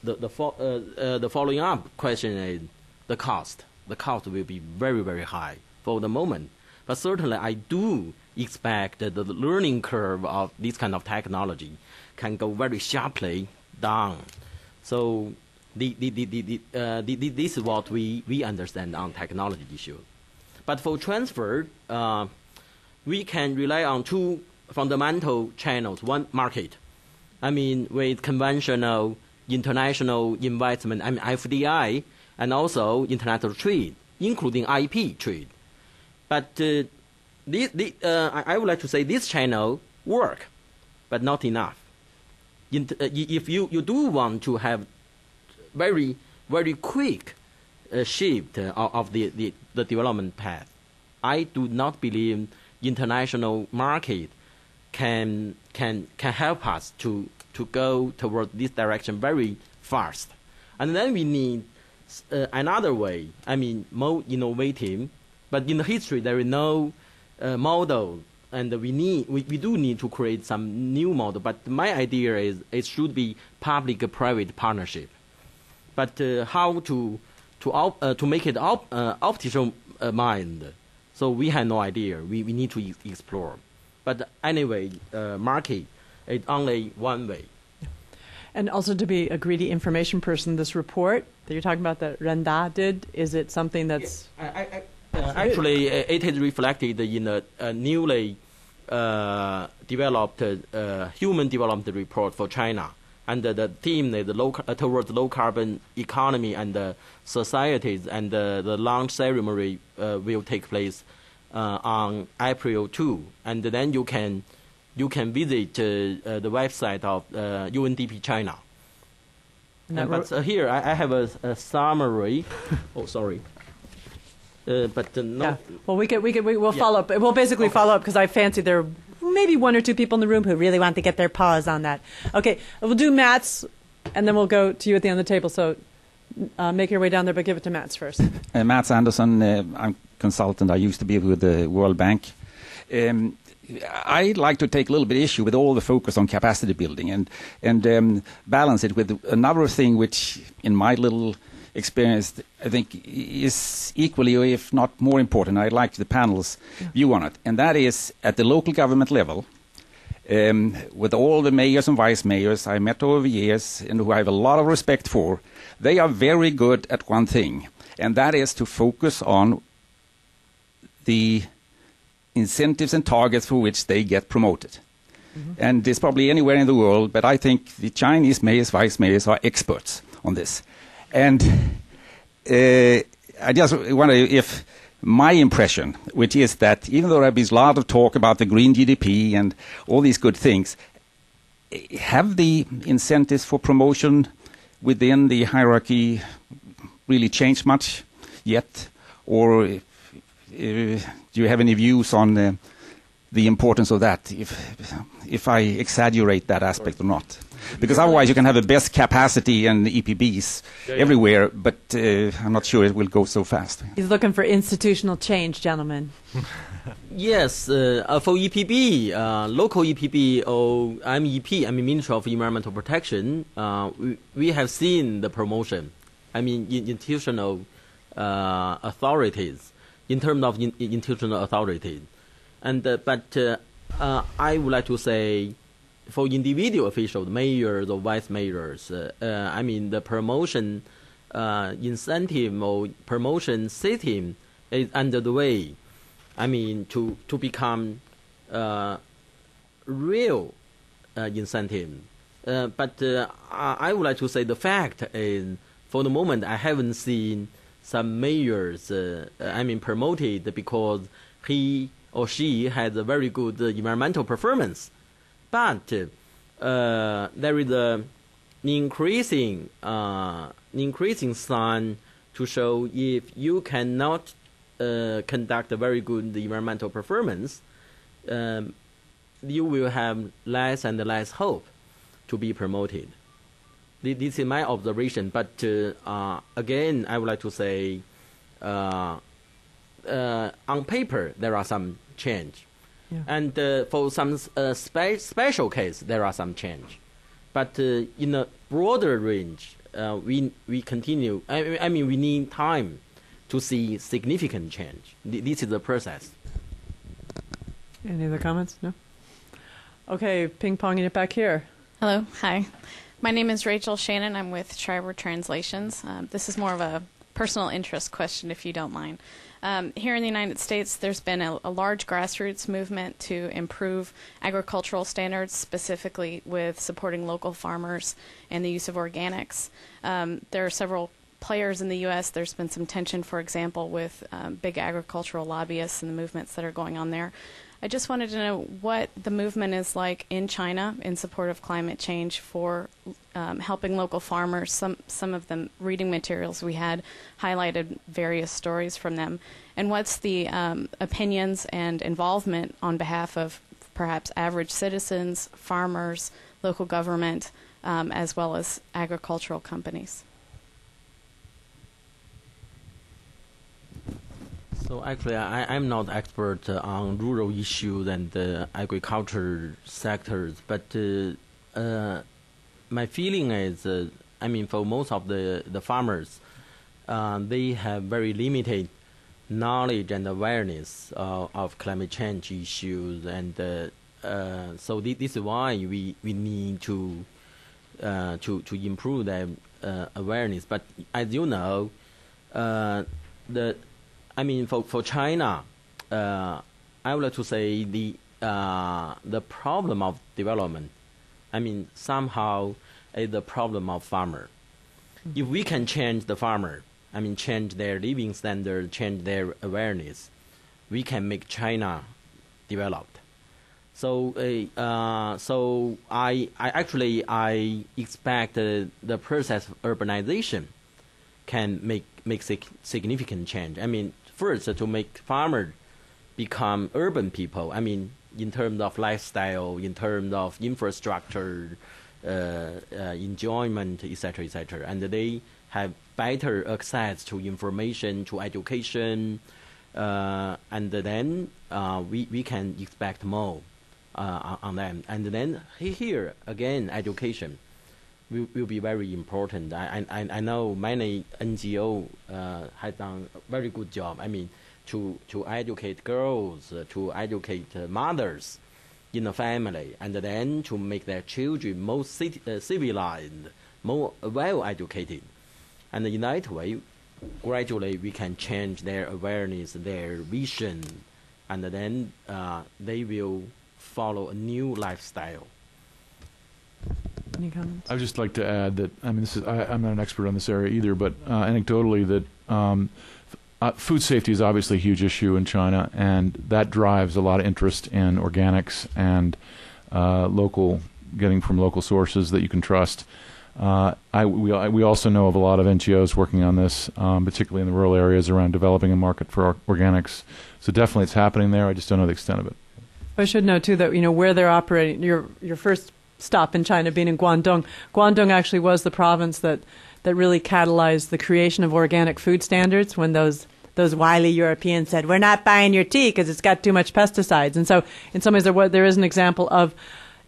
following up question is the cost. The cost will be very, very high for the moment. But certainly, I do expect that the learning curve of this kind of technology can go very sharply down. So this is what we understand on technology issue. But for transfer, we can rely on two fundamental channels. One, market. I mean, with conventional international investment, I mean FDI, and also international trade, including IP trade. But I would like to say this channel work, but not enough. If you do want to have very, very quick shift of the development path, I do not believe international market can help us to go toward this direction very fast. And then we need another way, I mean, more innovative. But in the history, there is no model, and we do need to create some new model. But my idea is it should be public-private partnership. But how to make it optimal mind? So we have no idea. We need to explore. But anyway, market is only one way. And also, to be a greedy information person, this report that you're talking about that Ren Da did, is it something that's... Actually, it is reflected in a newly developed human development report for China. And the theme is towards low carbon economy and societies. And the launch ceremony will take place on April 2. And then you can visit the website of UNDP China. But here I have a summary. Oh, sorry. But no. Yeah. Well, we'll follow up. We'll basically follow up because I fancy there are maybe one or two people in the room who really want to get their paws on that. Okay, we'll do Matt's, and then we'll go to you at the end of the table. So make your way down there, but give it to Matt's first. Mats Anderson, I'm consultant. I used to be with the World Bank. I'd like to take a little bit issue with all the focus on capacity building and balance it with another thing which, in my little experience, I think is equally, if not more important. I like the panel's view on it, and that is at the local government level, with all the mayors and vice mayors I met over the years and who I have a lot of respect for. They are very good at one thing, and that is to focus on the incentives and targets for which they get promoted. Mm-hmm. And it's probably anywhere in the world, but I think the Chinese mayors, vice mayors are experts on this. And I just wonder if my impression, which is that even though there has been a lot of talk about the green GDP and all these good things, have the incentives for promotion within the hierarchy really changed much yet? Or do you have any views on the importance of that, if I exaggerate that aspect or not? Because otherwise you can have the best capacity and EPBs everywhere, but I'm not sure it will go so fast. He's looking for institutional change, gentlemen. Yes, for EPB, local EPB or MEP, I mean Ministry of Environmental Protection, we have seen the promotion. I mean institutional authorities, in terms of institutional authorities. And but I would like to say, for individual officials, mayors or vice mayors, I mean the promotion incentive or promotion system is under the way. I mean to become real incentive. But I would like to say the fact is, for the moment, I haven't seen some mayors, I mean promoted because he or she has a very good environmental performance. But there is an increasing sign to show if you cannot conduct a very good environmental performance, you will have less and less hope to be promoted. This is my observation. But again, I would like to say, on paper there are some change. Yeah. And for some special case, there are some change. But in a broader range, we continue. I mean, we need time to see significant change. This is the process. Any other comments? No? Okay, ping-ponging it back here. Hello. Hi. My name is Rachel Shannon. I'm with Schreiber Translations. This is more of a personal interest question, if you don't mind. Here in the United States, there's been a large grassroots movement to improve agricultural standards, specifically with supporting local farmers and the use of organics. There are several players in the U.S. There's been some tension, for example, with big agricultural lobbyists and the movements that are going on there. I just wanted to know what the movement is like in China in support of climate change for helping local farmers. Some of the reading materials we had highlighted various stories from them. And what's the opinions and involvement on behalf of perhaps average citizens, farmers, local government, as well as agricultural companies? So actually, I'm not expert on rural issues and agriculture sectors, but my feeling is, for most of the farmers, they have very limited knowledge and awareness of climate change issues, and so this is why we need to improve their awareness. But as you know, for China, I would like to say the problem of development, somehow is the problem of farmer. If we can change the farmer, change their living standard, change their awareness, we can make China developed. So, I expect the process of urbanization can make significant change. First, to make farmers become urban people, in terms of lifestyle, in terms of infrastructure, enjoyment, etc., etc., and they have better access to information, to education, and then we can expect more on them. And then here, again, education will be very important. I know many NGO have done a very good job. To educate girls, to educate mothers in the family, and then to make their children more civilized, more well educated. And in that way, gradually we can change their awareness, their vision, and then they will follow a new lifestyle. Any comments? I would just like to add that, I'm not an expert on this area either, but anecdotally that food safety is obviously a huge issue in China, and that drives a lot of interest in organics and getting from local sources that you can trust. We also know of a lot of NGOs working on this, particularly in the rural areas around developing a market for organics. So definitely it's happening there. I just don't know the extent of it. I should know, too, that where they're operating, your first stop in China being in Guangdong. Guangdong actually was the province that really catalyzed the creation of organic food standards when those wily Europeans said, we're not buying your tea because it's got too much pesticides. And so in some ways there is an example of,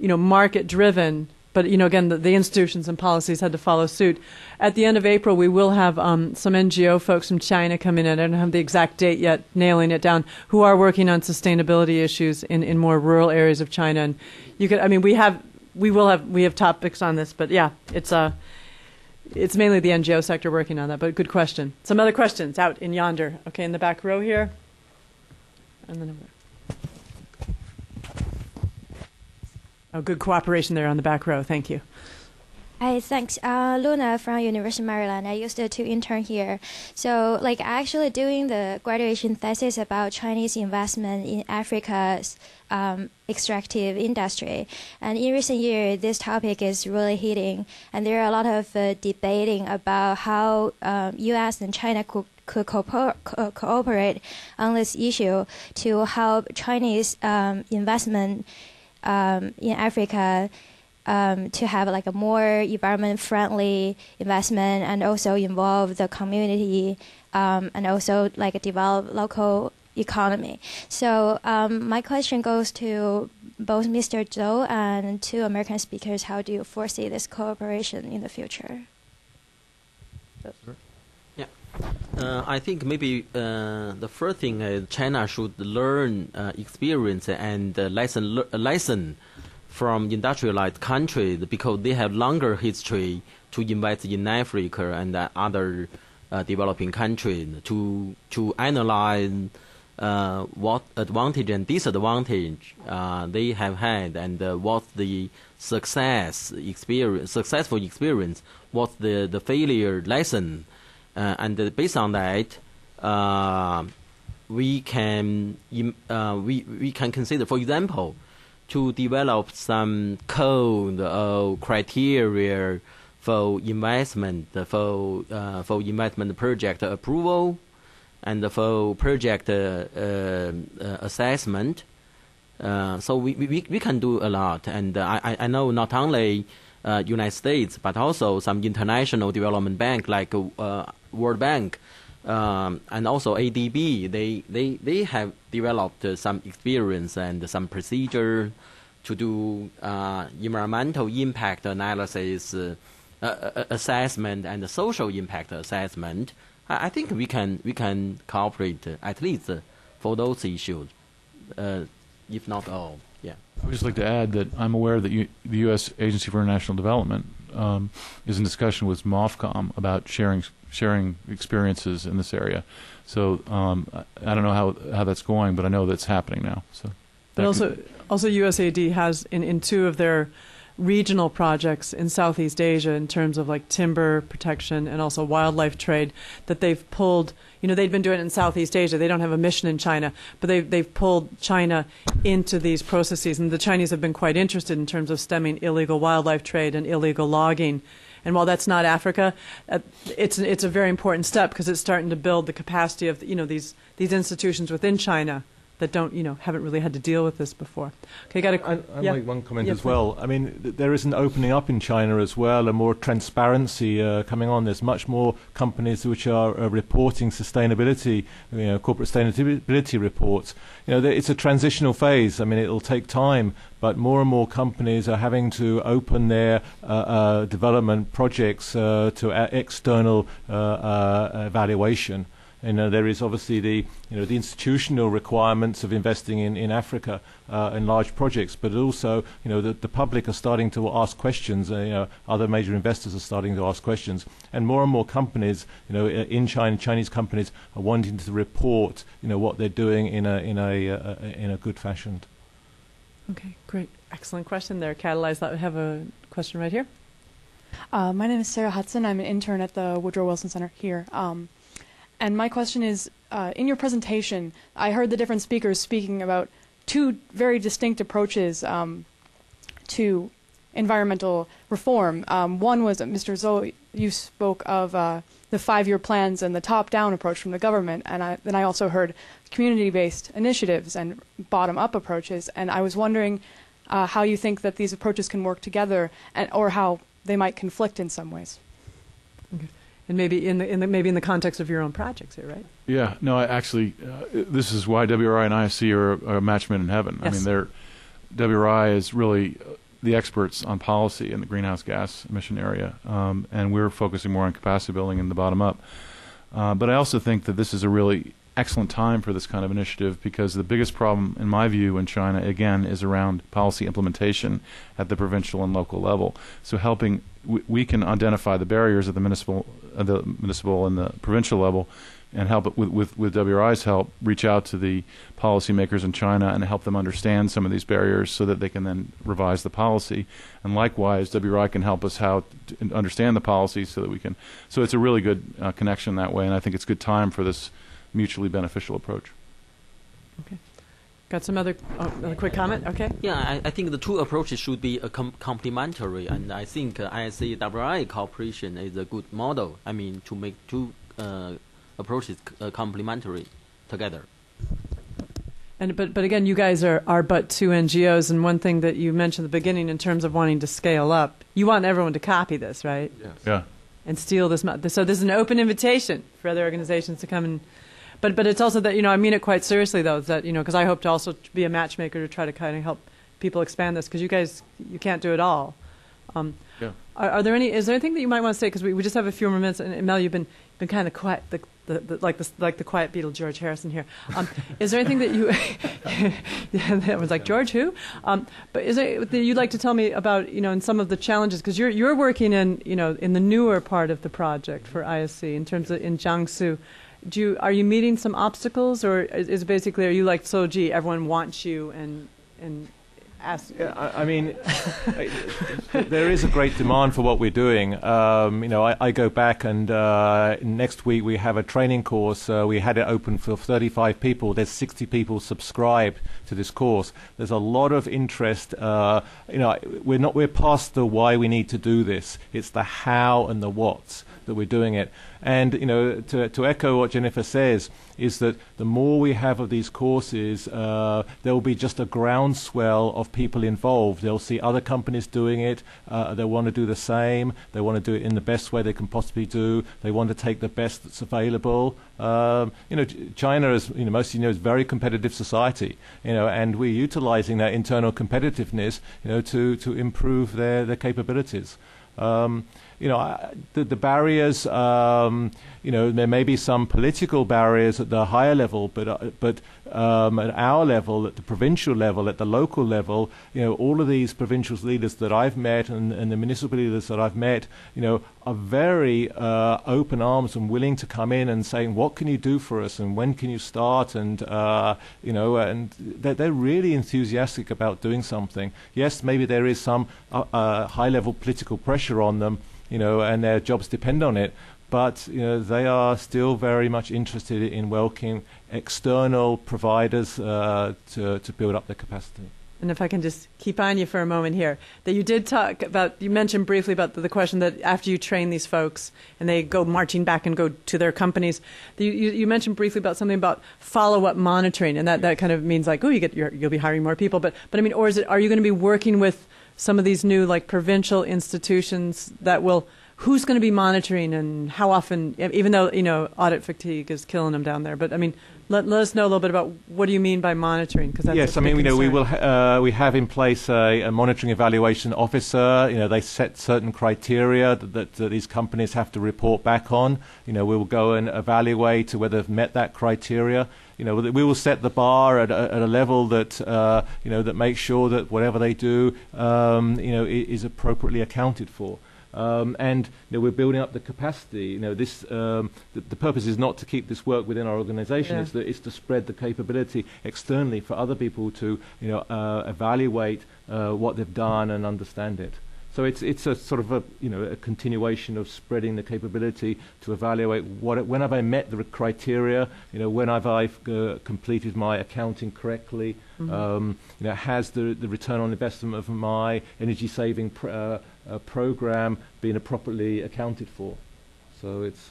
market-driven, but, again, the institutions and policies had to follow suit. At the end of April, we will have some NGO folks from China come in, and I don't have the exact date yet, nailing it down, who are working on sustainability issues in more rural areas of China. And you could, we have topics on this, but yeah, it's mainly the NGO sector working on that, but good question. Some other questions out in yonder. Okay, in the back row here. And then good cooperation there on the back row. Thank you. Hi, thanks. Luna from University of Maryland. I used to intern here. So, actually doing the graduation thesis about Chinese investment in Africa's extractive industry. And in recent years, this topic is really hitting. And there are a lot of debating about how U.S. and China could cooperate on this issue to help Chinese investment in Africa to have a more environment-friendly investment, and also involve the community, and also develop local economy. So my question goes to both Mr. Zhou and to American speakers. How do you foresee this cooperation in the future? Yeah, I think maybe the first thing is China should learn experience and lesson from industrialized countries, because they have longer history to invest in Africa and other developing countries to analyze what advantage and disadvantage they have had, and what's the successful experience, what's the failure lesson, and based on that, we can consider, for example, to develop some code or criteria for investment, for investment project approval, and for project assessment. So we can do a lot, and I know not only United States but also some international development bank like World Bank and also ADB. They have developed some experience and some procedure to do environmental impact analysis, assessment, and social impact assessment. I think we can cooperate at least for those issues, if not all. Yeah. I would just like to add that I'm aware that the U.S. Agency for International Development is in discussion with MOFCOM about sharing experiences in this area. So I don't know how that's going, but I know that's happening now. So. But also USAID has in two of their regional projects in Southeast Asia in terms of like timber protection and also wildlife trade that they've pulled. You know, they've been doing it in Southeast Asia. They don't have a mission in China, but they've pulled China into these processes, and the Chinese have been quite interested in terms of stemming illegal wildlife trade and illegal logging. And while that's not Africa, it's a very important step because it's starting to build the capacity of these institutions within China that haven't really had to deal with this before. Okay, I'd like one comment as well. I mean, there is an opening up in China as well, and more transparency coming on. There's much more companies which are reporting sustainability, corporate sustainability reports. It's a transitional phase. I mean, it'll take time, but more and more companies are having to open their development projects to external evaluation. There is obviously the institutional requirements of investing in Africa in large projects, but also the public are starting to ask questions. Other major investors are starting to ask questions, and more companies in China, Chinese companies are wanting to report what they're doing in a good fashion. Okay, great, excellent question there. Catalyze. I have a question right here. My name is Sarah Hudson. I'm an intern at the Woodrow Wilson Center here. And my question is, in your presentation, I heard the different speakers speaking about two very distinct approaches to environmental reform. One was, Mr. Zhou, you spoke of the 5-year plans and the top-down approach from the government, and then I also heard community-based initiatives and bottom-up approaches, and I was wondering how you think that these approaches can work together, or how they might conflict in some ways. Okay. And maybe in the context of your own projects here, right? Yeah. No, this is why WRI and IFC are a match made in heaven. Yes. I mean, WRI is really the experts on policy in the greenhouse gas emission area, and we're focusing more on capacity building and the bottom up. But I also think that this is a really excellent time for this kind of initiative, because the biggest problem, in my view, in China, again, is around policy implementation at the provincial and local level. So we can identify the barriers at the municipal and the provincial level, and help with WRI's help reach out to the policymakers in China and help them understand some of these barriers so that they can then revise the policy. And likewise, WRI can help us how to understand the policy so that we can. So it's a really good connection that way, and I think it's a good time for this mutually beneficial approach. Okay. Got some another quick comment? Okay. Yeah, I think the two approaches should be complementary, and I think ISC-WRI cooperation is a good model. I mean, to make two approaches complementary together. And but again, you guys are but two NGOs, and one thing that you mentioned at the beginning in terms of wanting to scale up, you want everyone to copy this, right? Yes. Yeah. And steal this. So this is an open invitation for other organizations to come and. But it's also that, I mean it quite seriously, though, that, because I hope to also be a matchmaker to try to kind of help people expand this, because you can't do it all. Yeah. Is there anything that you might want to say, because we just have a few more minutes, and Mel, you've been kind of quiet, like the quiet Beatle George Harrison here. Is there anything that you yeah, that was like George who? But is there that you'd like to tell me about in some of the challenges, because you're working in the newer part of the project for ISC in terms of in Jiangsu. Are you meeting some obstacles, or is it basically, are you like, so gee, everyone wants you and ask? Yeah, I mean, there is a great demand for what we're doing. I go back, and next week we have a training course. We had it open for 35 people. There's 60 people subscribed to this course. There's a lot of interest. We're past the why we need to do this. It's the how and the what's that we're doing it. And to echo what Jennifer says, is that the more we have of these courses, there will be just a groundswell of people involved. They'll see other companies doing it. They want to do the same. They want to do it in the best way they can possibly do. They want to take the best that's available. China, as most of you know, is a very competitive society. And we're utilizing that internal competitiveness, to improve their capabilities. The barriers, there may be some political barriers at the higher level, but at our level, at the provincial level, at the local level, all of these provincial leaders that I've met and the municipal leaders that I've met, are very open arms and willing to come in and saying, what can you do for us, and when can you start, and and they're really enthusiastic about doing something. Yes, maybe there is some high-level political pressure on them, and their jobs depend on it. But they are still very much interested in welcoming external providers to build up their capacity. And if I can just keep on you for a moment here, that you did talk about, you mentioned briefly about the question that after you train these folks and they go marching back and go to their companies, you mentioned briefly about something about follow-up monitoring, and that kind of means like, you'll be hiring more people, but I mean, or are you going to be working with some of these new like provincial institutions that will? Who's going to be monitoring and how often, even though, audit fatigue is killing them down there. But, I mean, let us know a little bit about what do you mean by monitoring? Cause that's yes, I mean, we have in place a monitoring evaluation officer. They set certain criteria that these companies have to report back on. We will go and evaluate whether they've met that criteria. We will set the bar at a level that, that makes sure that whatever they do, is appropriately accounted for. And we're building up the capacity. The purpose is not to keep this work within our organisation. Yeah. It's to spread the capability externally for other people to evaluate what they've done and understand it. So it's a sort of a continuation of spreading the capability to evaluate when have I met the criteria, when have I completed my accounting correctly, mm-hmm. Has the return on investment of my energy saving program been appropriately accounted for. So it's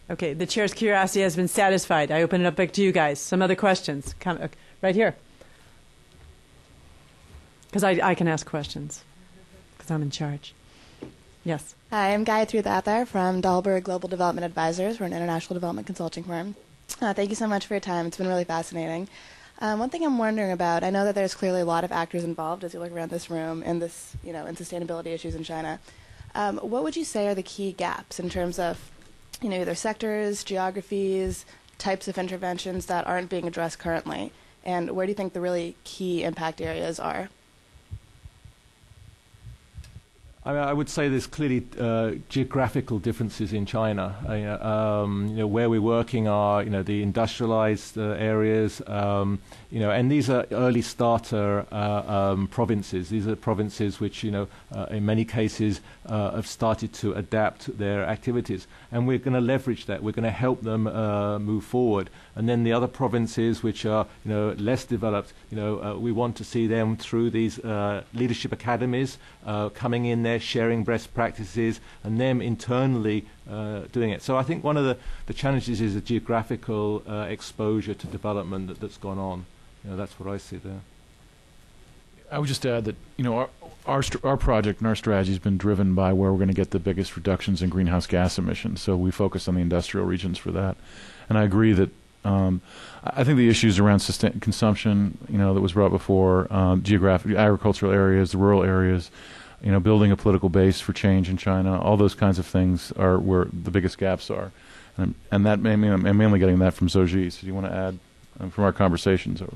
okay, the chair's curiosity has been satisfied. I open it up back to you guys. Some other questions? Come right here, because I can ask questions. Because I'm in charge. Yes. Hi, I'm Gayatri Datar from Dahlberg Global Development Advisors. We're an international development consulting firm. Thank you so much for your time. It's been really fascinating. One thing I'm wondering about, I know that there's clearly a lot of actors involved as you look around this room in this, in sustainability issues in China. What would you say are the key gaps in terms of, either sectors, geographies, types of interventions that aren't being addressed currently? And where do you think the really key impact areas are? I would say there's clearly geographical differences in China. Where we're working are, the industrialized areas, and these are early starter provinces. These are provinces which, in many cases, have started to adapt their activities, and we're going to leverage that. We're going to help them move forward. And then the other provinces which are, less developed, we want to see them through these leadership academies coming in there, sharing best practices, and them internally doing it. So I think one of the challenges is the geographical exposure to development that's gone on. That's what I see there. I would just add that our project and our strategy has been driven by where we're going to get the biggest reductions in greenhouse gas emissions. So we focus on the industrial regions for that. And I agree that I think the issues around consumption, that was brought before, geographic, agricultural areas, the rural areas, building a political base for change in China, all those kinds of things are where the biggest gaps are. And And that I'm mainly getting that from Soji. So do you want to add from our conversations? Is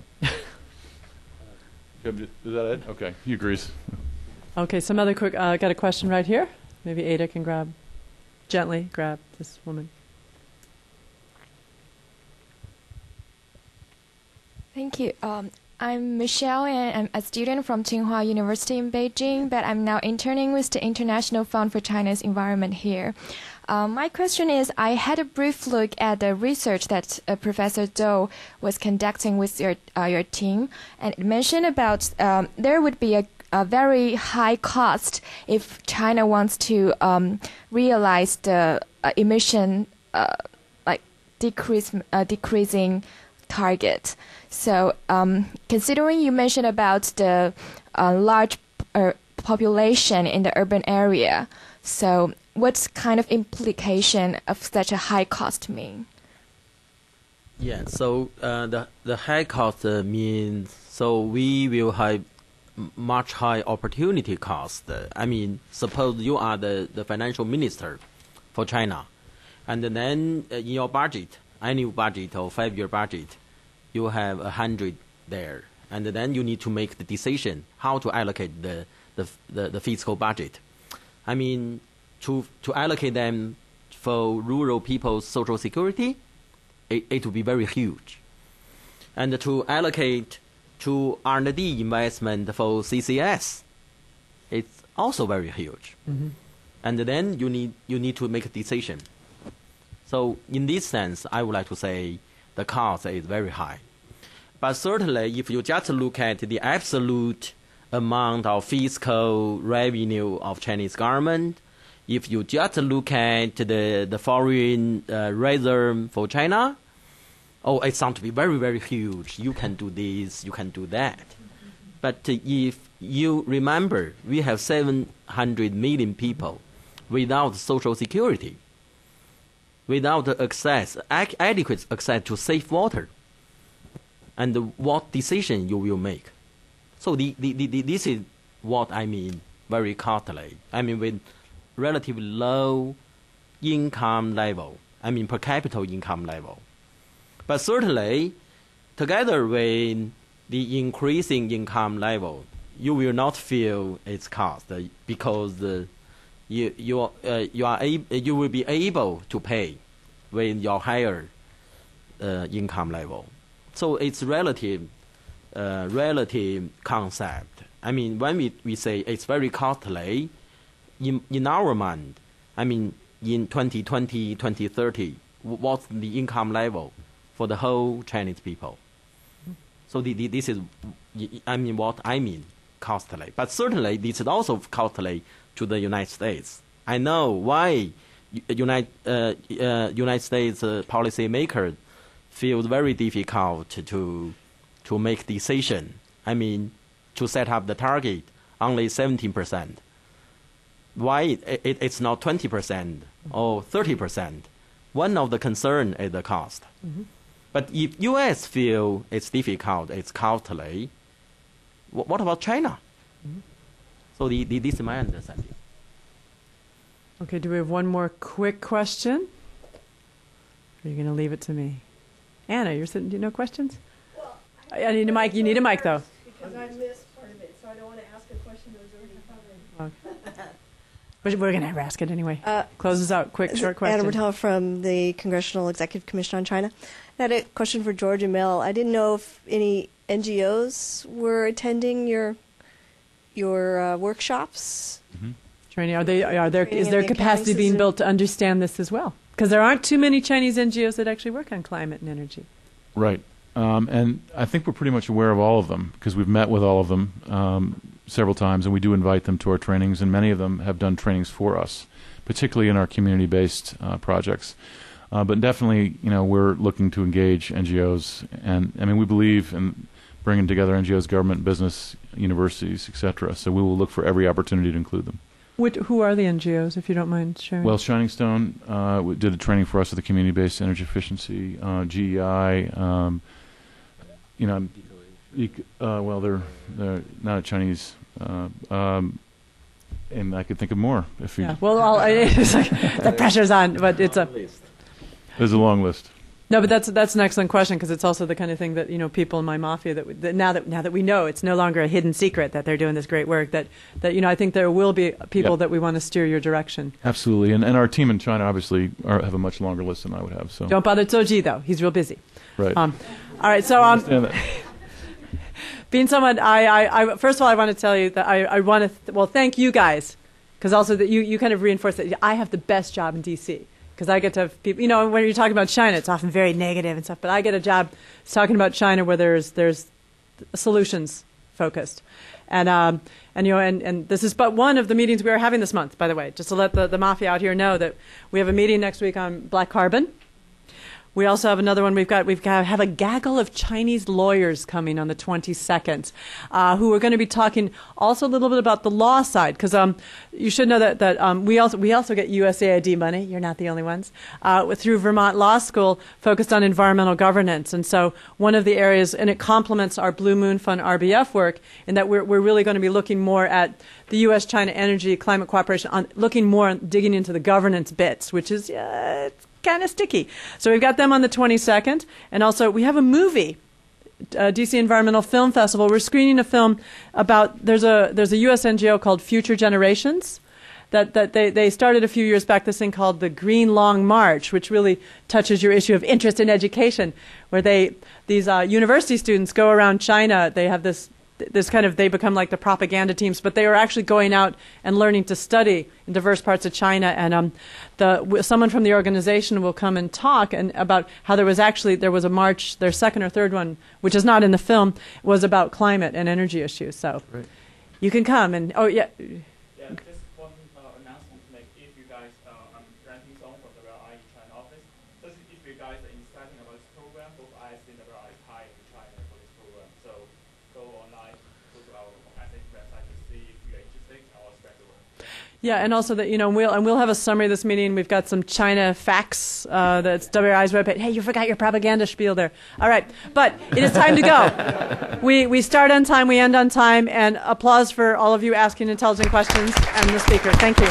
that it? Okay, he agrees. Okay, some other quick. Got a question right here. Maybe Ada can gently grab this woman. Thank you. I'm Michelle, and I'm a student from Tsinghua University in Beijing, but I'm now interning with the International Fund for China's Environment here. My question is, I had a brief look at the research that Professor Zhou was conducting with your team, and it mentioned about there would be a very high cost if China wants to realize the emission decreasing target. So, considering you mentioned about the large population in the urban area, so what kind of implication of such a high cost mean? Yeah, so the high cost means so we will have much high opportunity cost. I mean, suppose you are the financial minister for China, and then in your budget, annual budget or 5-year budget, you have 100 there, and then you need to make the decision how to allocate the fiscal budget. I mean, to allocate them for rural people's social security, it will be very huge, and to allocate to R&D investment for CCS, it's also very huge. Mm-hmm. And then you need to make a decision. So in this sense, I would like to say the cost is very high. But certainly, if you just look at the absolute amount of fiscal revenue of Chinese government, if you just look at the foreign reserve for China, it sounds to be very, very huge. You can do this, you can do that. But if you remember, we have 700 million people without social security, without adequate access to safe water. And what decision you will make. So this is what I mean, very costly. I mean, with relatively low income level, I mean per capita income level. But certainly, together with the increasing income level, you will not feel its cost because you will be able to pay with your higher income level. So it's relative concept. I mean, when we say it's very costly, in our mind, I mean, in 2020, 2030, what's the income level for the whole Chinese people? So this is, I mean, what I mean, costly. But certainly, this is also costly to the United States. I know why United States policymakers feel very difficult to make decision. I mean, to set up the target only 17%. Why it's not 20% or 30%? One of the concern is the cost. Mm-hmm. But if U.S. feel it's difficult, it's costly, what about China? Mm-hmm. So this is my understanding. Okay, do we have one more quick question? Or are you going to leave it to me? Anna, you're sitting, no questions? Well, I need a mic. You need a mic, though. Because I missed part of it, so I don't want to ask a question that was already covered. Okay. But we're going to ask it anyway. Closes out. Quick, short question. Anna Bertel from the Congressional Executive Commission on China. I had a question for George and Mel. I didn't know if any NGOs were attending your workshops. Mm-hmm. Training. Is there capacity being built to understand this as well? Because there aren't too many Chinese NGOs that actually work on climate and energy. Right. And I think we're pretty much aware of all of them because we've met with all of them several times, and we do invite them to our trainings, and many of them have done trainings for us, particularly in our community-based projects. But definitely, we're looking to engage NGOs, and I mean, we believe in bringing together NGOs, government, business, universities, etc. So we will look for every opportunity to include them. Who are the NGOs, if you don't mind sharing? Well, Shining Stone did a training for us with the community-based energy efficiency. GEI, well, they're not a Chinese, and I could think of more if you. Yeah. Well, it's like the pressure's on, but it's a. There's a long list. No, but that's an excellent question, because it's also the kind of thing that, you know, people in my mafia that now that we know it's no longer a hidden secret that they're doing this great work, that you know, I think there will be people that we want to steer your direction. Absolutely, and our team in China obviously have a much longer list than I would have. So don't bother Zhou though; he's real busy. Right. All right. So being someone, I first of all, I want to tell you that I want to thank you guys, because also that you kind of reinforce that I have the best job in D.C. because I get to have people, you know, when you're talking about China, it's often very negative and stuff, but I get a job talking about China where there's solutions focused. And you know, and this is but one of the meetings we are having this month, by the way, just to let the mafia out here know that we have a meeting next week on black carbon. We also have another one. We have a gaggle of Chinese lawyers coming on the 22nd, who are going to be talking also a little bit about the law side, because you should know that we also get USAID money. You're not the only ones through Vermont Law School, focused on environmental governance, and so one of the areas, and it complements our Blue Moon Fund RBF work, in that we're really going to be looking more at the U.S.-China energy climate cooperation, digging into the governance bits, which is it's kind of sticky. So we've got them on the 22nd, and also we have a movie, DC Environmental Film Festival. We're screening a film about there's a U.S. NGO called Future Generations that they started a few years back, this thing called the Green Long March, which really touches your issue of interest in education, where these university students go around China. They have this kind of, they become like the propaganda teams, but they are actually going out and learning to study in diverse parts of China. And someone from the organization will come and talk about how there was a march, their second or third one, which is not in the film, was about climate and energy issues. So you can come and, Yeah, just one announcement to make. If you guys, I'm ranking someone from the RI China office. So if you guys are excited about this program, both IS and the RI is hiring in China for this program. So go online, go to our website to see if you're interested, and I'll spread the word. Yeah, and also that, you know, we'll have a summary of this meeting. We've got some China facts. That's WRI's webpage. Hey, you forgot your propaganda spiel there. All right, but it is time to go. We start on time, we end on time, and applause for all of you asking intelligent questions and the speaker. Thank you.